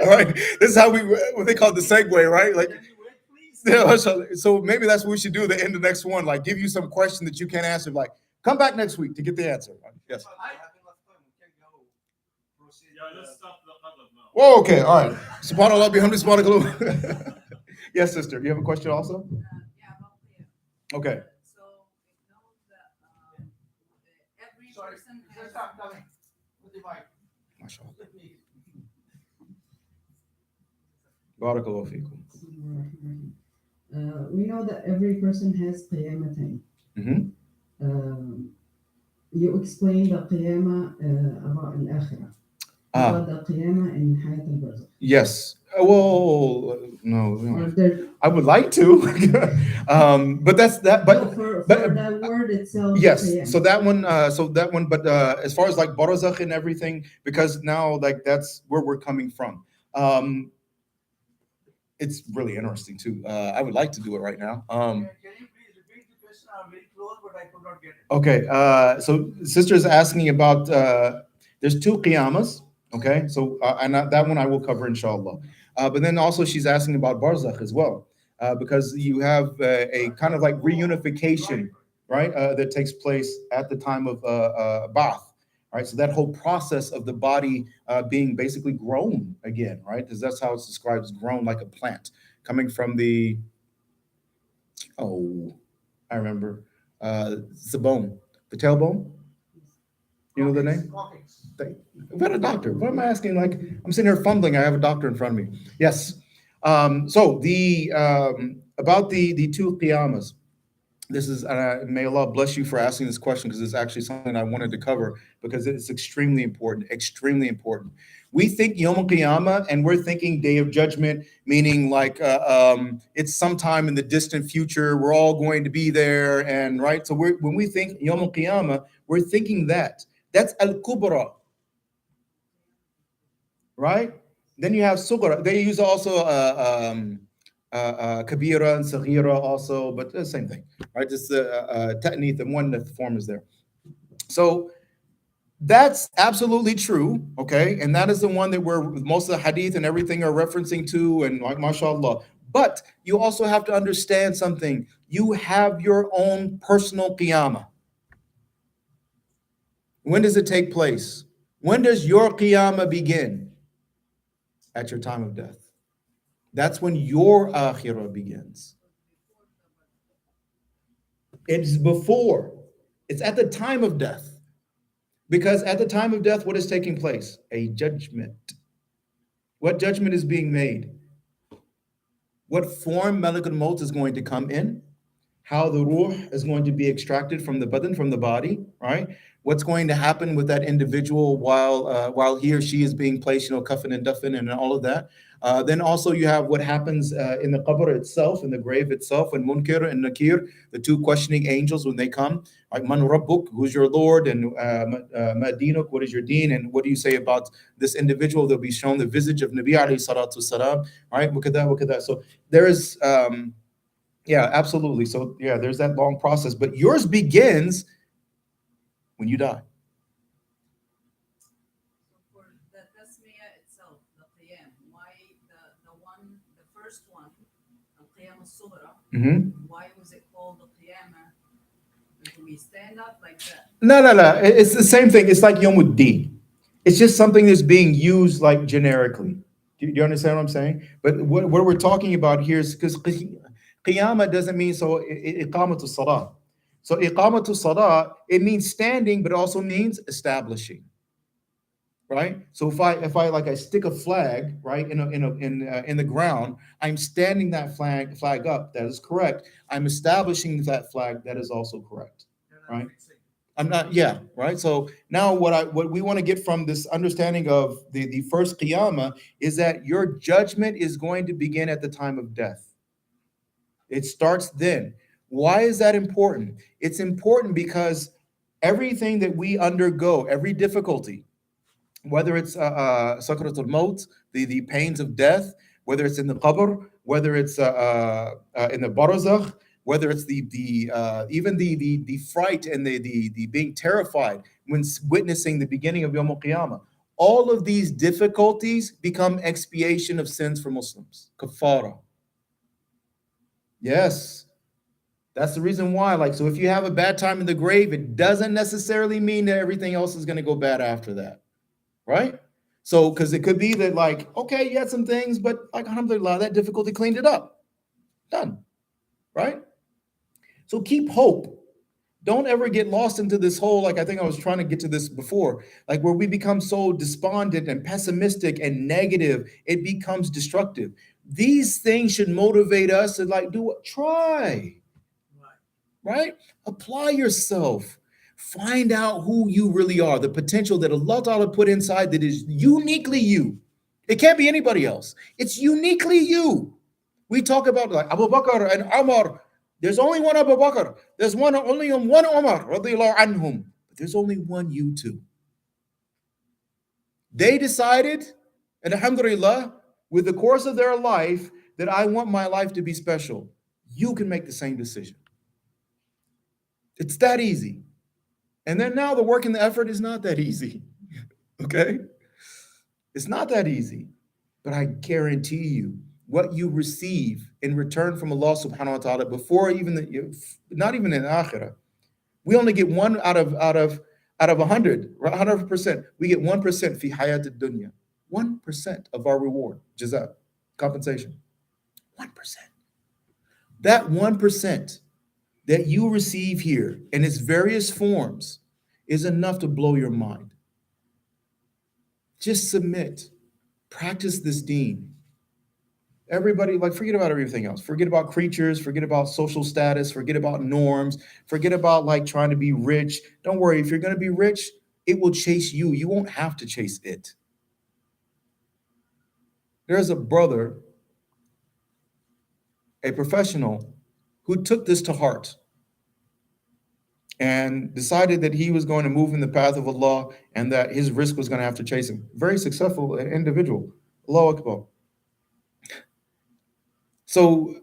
All right. This is how what they call the segue, right? Like, yeah, mashallah. So maybe that's what we should do at the end of the next one. Like, give you some question that you can't answer. Like, come back next week to get the answer. Yes. Whoa, okay. All right. SubhanAllah, bihamdi, subhanakallah. Yes, sister. You have a question also? Okay.
So it knows that every person has.
MashaAllah. Barakallahu feekum.
We know that every person has qiyamatain.
Mhm.
You explained the qiyamah about al-akhirah.
Ah.
About the qiyamah in hayat al-barzakh.
Yes. Well, no.
Or there,
I would like to, but that's that.
no,
But
for
but-
the word itself.
yes.
qiyamah.
So that one. But as far as like barazakh and everything, because now like that's where we're coming from. It's really interesting too. I would like to do it right now.
Can you please repeat the question? I'm very close, but I could not get it.
Okay. So sister is asking about there's 2 qiyamas. Okay. So and that one I will cover inshallah. But then also she's asking about barzakh as well, because you have a kind of like reunification, right? That takes place at the time of Ba'ath. Right, so that whole process of the body being basically grown again, right? Because that's how it's described as grown like a plant, coming from the, I remember, the bone, the tailbone. You know the name? I've got a doctor. What am I asking? Like, I'm sitting here fumbling. I have a doctor in front of me. Yes. So the about the 2 qiyamas. This is, may Allah bless you for asking this question, because it's actually something I wanted to cover because it's extremely important, extremely important. We think Yom Qiyamah and we're thinking Day of Judgment, meaning like it's sometime in the distant future. We're all going to be there, and right. So when we think Yom Qiyamah, we're thinking that. That's Al-Kubra, right? Then you have Sughra. They use also Kabira and Saghira also, but the same thing, right? Just ta'neeth, and one that the form is there. So that's absolutely true, okay? And that is the one that most of the hadith and everything are referencing to, and like, mashallah. But you also have to understand something. You have your own personal qiyamah. When does it take place? When does your qiyamah begin? At your time of death. That's when your akhirah begins. It's before. It's at the time of death. Because at the time of death, what is taking place? A judgment. What judgment is being made? What form Malakul Maut is going to come in? how the ruh is going to be extracted from the badan, from the body, right? What's going to happen with that individual while he or she is being placed, kafan and dafan and all of that. Then also you have what happens in the qabr itself, in the grave itself, when Munkir and Nakir, the two questioning angels, when they come, like Man Rabbuk, who's your Lord, and Ma Dinuk, what is your deen, and what do you say about this individual? They'll be shown the visage of Nabi alayhi salatu salam, right? Look at that. So there is, yeah, absolutely. So yeah, there's that long process, but yours begins when you die.
So for the tasmiyah itself, the qiyam, why the first one, al-qiyam al-sughra, why was it called the qiyamah? Do we stand up like that?
No. It's the same thing. It's like Yawmuddin. It's just something that's being used like generically. Do you understand what I'm saying? But what we're talking about here is because qiyamah doesn't mean so iqamatu salah. So iqamatu salah, it means standing, but also means establishing. Right. So if I like I stick a flag right in the ground, I'm standing that flag up. That is correct. I'm establishing that flag. That is also correct. Right. I'm not. Yeah. Right. So now what we want to get from this understanding of the first qiyamah is that your judgment is going to begin at the time of death. It starts then. Why is that important? It's important because everything that we undergo, every difficulty, whether it's sakratul maut, the pains of death, whether it's in the qabr, whether it's in the barzakh, whether it's the even the fright and the being terrified when witnessing the beginning of Yawm al-Qiyamah, all of these difficulties become expiation of sins for Muslims. Kafara. Yes. That's the reason why. Like, so if you have a bad time in the grave, it doesn't necessarily mean that everything else is going to go bad after that. Right? So, because it could be that, like, okay, you had some things, but like, alhamdulillah, that difficulty cleaned it up. Done. Right? So keep hope. Don't ever get lost into this whole, like, I think I was trying to get to this before, like where we become so despondent and pessimistic and negative, it becomes destructive. These things should motivate us to like do what? Try. Right? Apply yourself. Find out who you really are, the potential that Allah Ta'ala put inside that is uniquely you. It can't be anybody else. It's uniquely you. We talk about like Abu Bakr and Umar. There's only one Abu Bakr. There's only one Umar, radiallahu anhum. But there's only one you two. They decided, and alhamdulillah, with the course of their life, that I want my life to be special. You can make the same decision. It's that easy. And then now the work and the effort is not that easy. Okay? It's not that easy. But I guarantee you, what you receive in return from Allah subhanahu wa ta'ala before even not even in akhirah. We only get one out of 100, 100%. We get 1% fi hayat ad-dunya. 1% of our reward, jaza, compensation. 1%. That 1% that you receive here in its various forms is enough to blow your mind. Just submit. Practice this deen. Everybody, like, forget about everything else. Forget about creatures, forget about social status, forget about norms, forget about like trying to be rich. Don't worry, if you're going to be rich, it will chase you. You won't have to chase it. There's a brother, a professional, who took this to heart and decided that he was going to move in the path of Allah and that his risk was going to have to chase him. Very successful individual. Allahu Akbar. So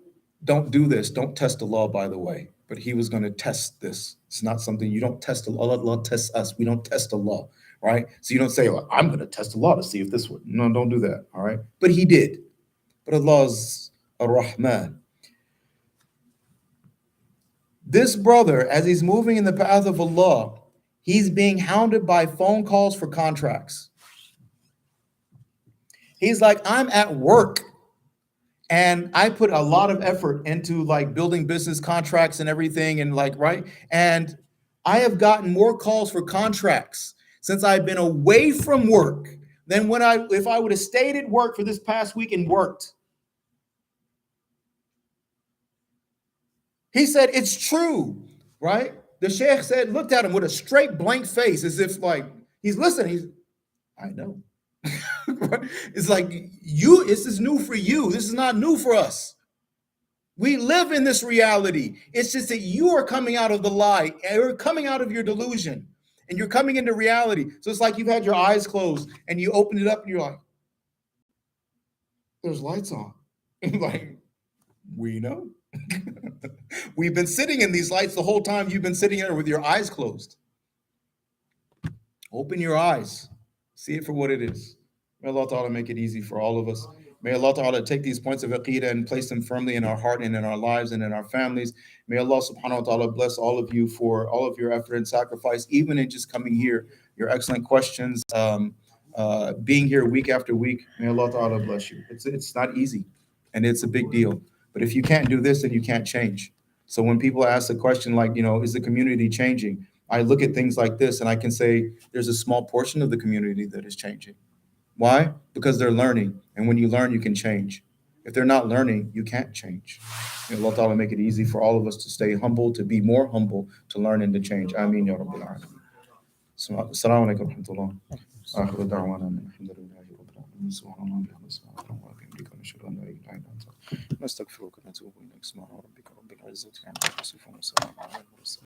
don't do this. Don't test Allah, by the way. But he was going to test this. It's not something you don't test Allah. Allah tests us. We don't test Allah, right? So you don't say, well, I'm going to test Allah to see if this would. No, don't do that, all right? But he did. But Allah's Ar-Rahman. This brother, as he's moving in the path of Allah, he's being hounded by phone calls for contracts. He's like, I'm at work and I put a lot of effort into like building business contracts and everything and like, right? And I have gotten more calls for contracts since I've been away from work than if I would have stayed at work for this past week and worked. He said, it's true, right? The sheikh said, looked at him with a straight blank face, as if like he's listening. He's, I know. It's like this is new for you. This is not new for us. We live in this reality. It's just that you are coming out of the lie, and you're coming out of your delusion, and you're coming into reality. So it's like you've had your eyes closed and you open it up and you're like, there's lights on. Like, we know. We've been sitting in these lights the whole time you've been sitting there with your eyes closed. Open your eyes. See it for what it is. May Allah Ta'ala make it easy for all of us. May Allah Ta'ala take these points of Aqidah and place them firmly in our heart and in our lives and in our families. May Allah Subhanahu wa Ta'ala bless all of you for all of your effort and sacrifice, even in just coming here, your excellent questions, being here week after week. May Allah Ta'ala bless you. It's not easy, and it's a big deal. But if you can't do this, then you can't change. So when people ask a question like, is the community changing? I look at things like this and I can say there's a small portion of the community that is changing. Why? Because they're learning. And when you learn, you can change. If they're not learning, you can't change. May Allah Ta'ala make it easy for all of us to stay humble, to be more humble, to learn and to change. Ameen ya Rabbil Alameen. Assalamu alaikum wa rahmatullah. آخر دعوانا أن الحمد لله رب العالمين سبحان الله وبحمده ونشهد أن لا إله إلا أنت نستغفرك ونتوب إليك سبحان ربك رب العزة عما يصفون وسلام على المرسلين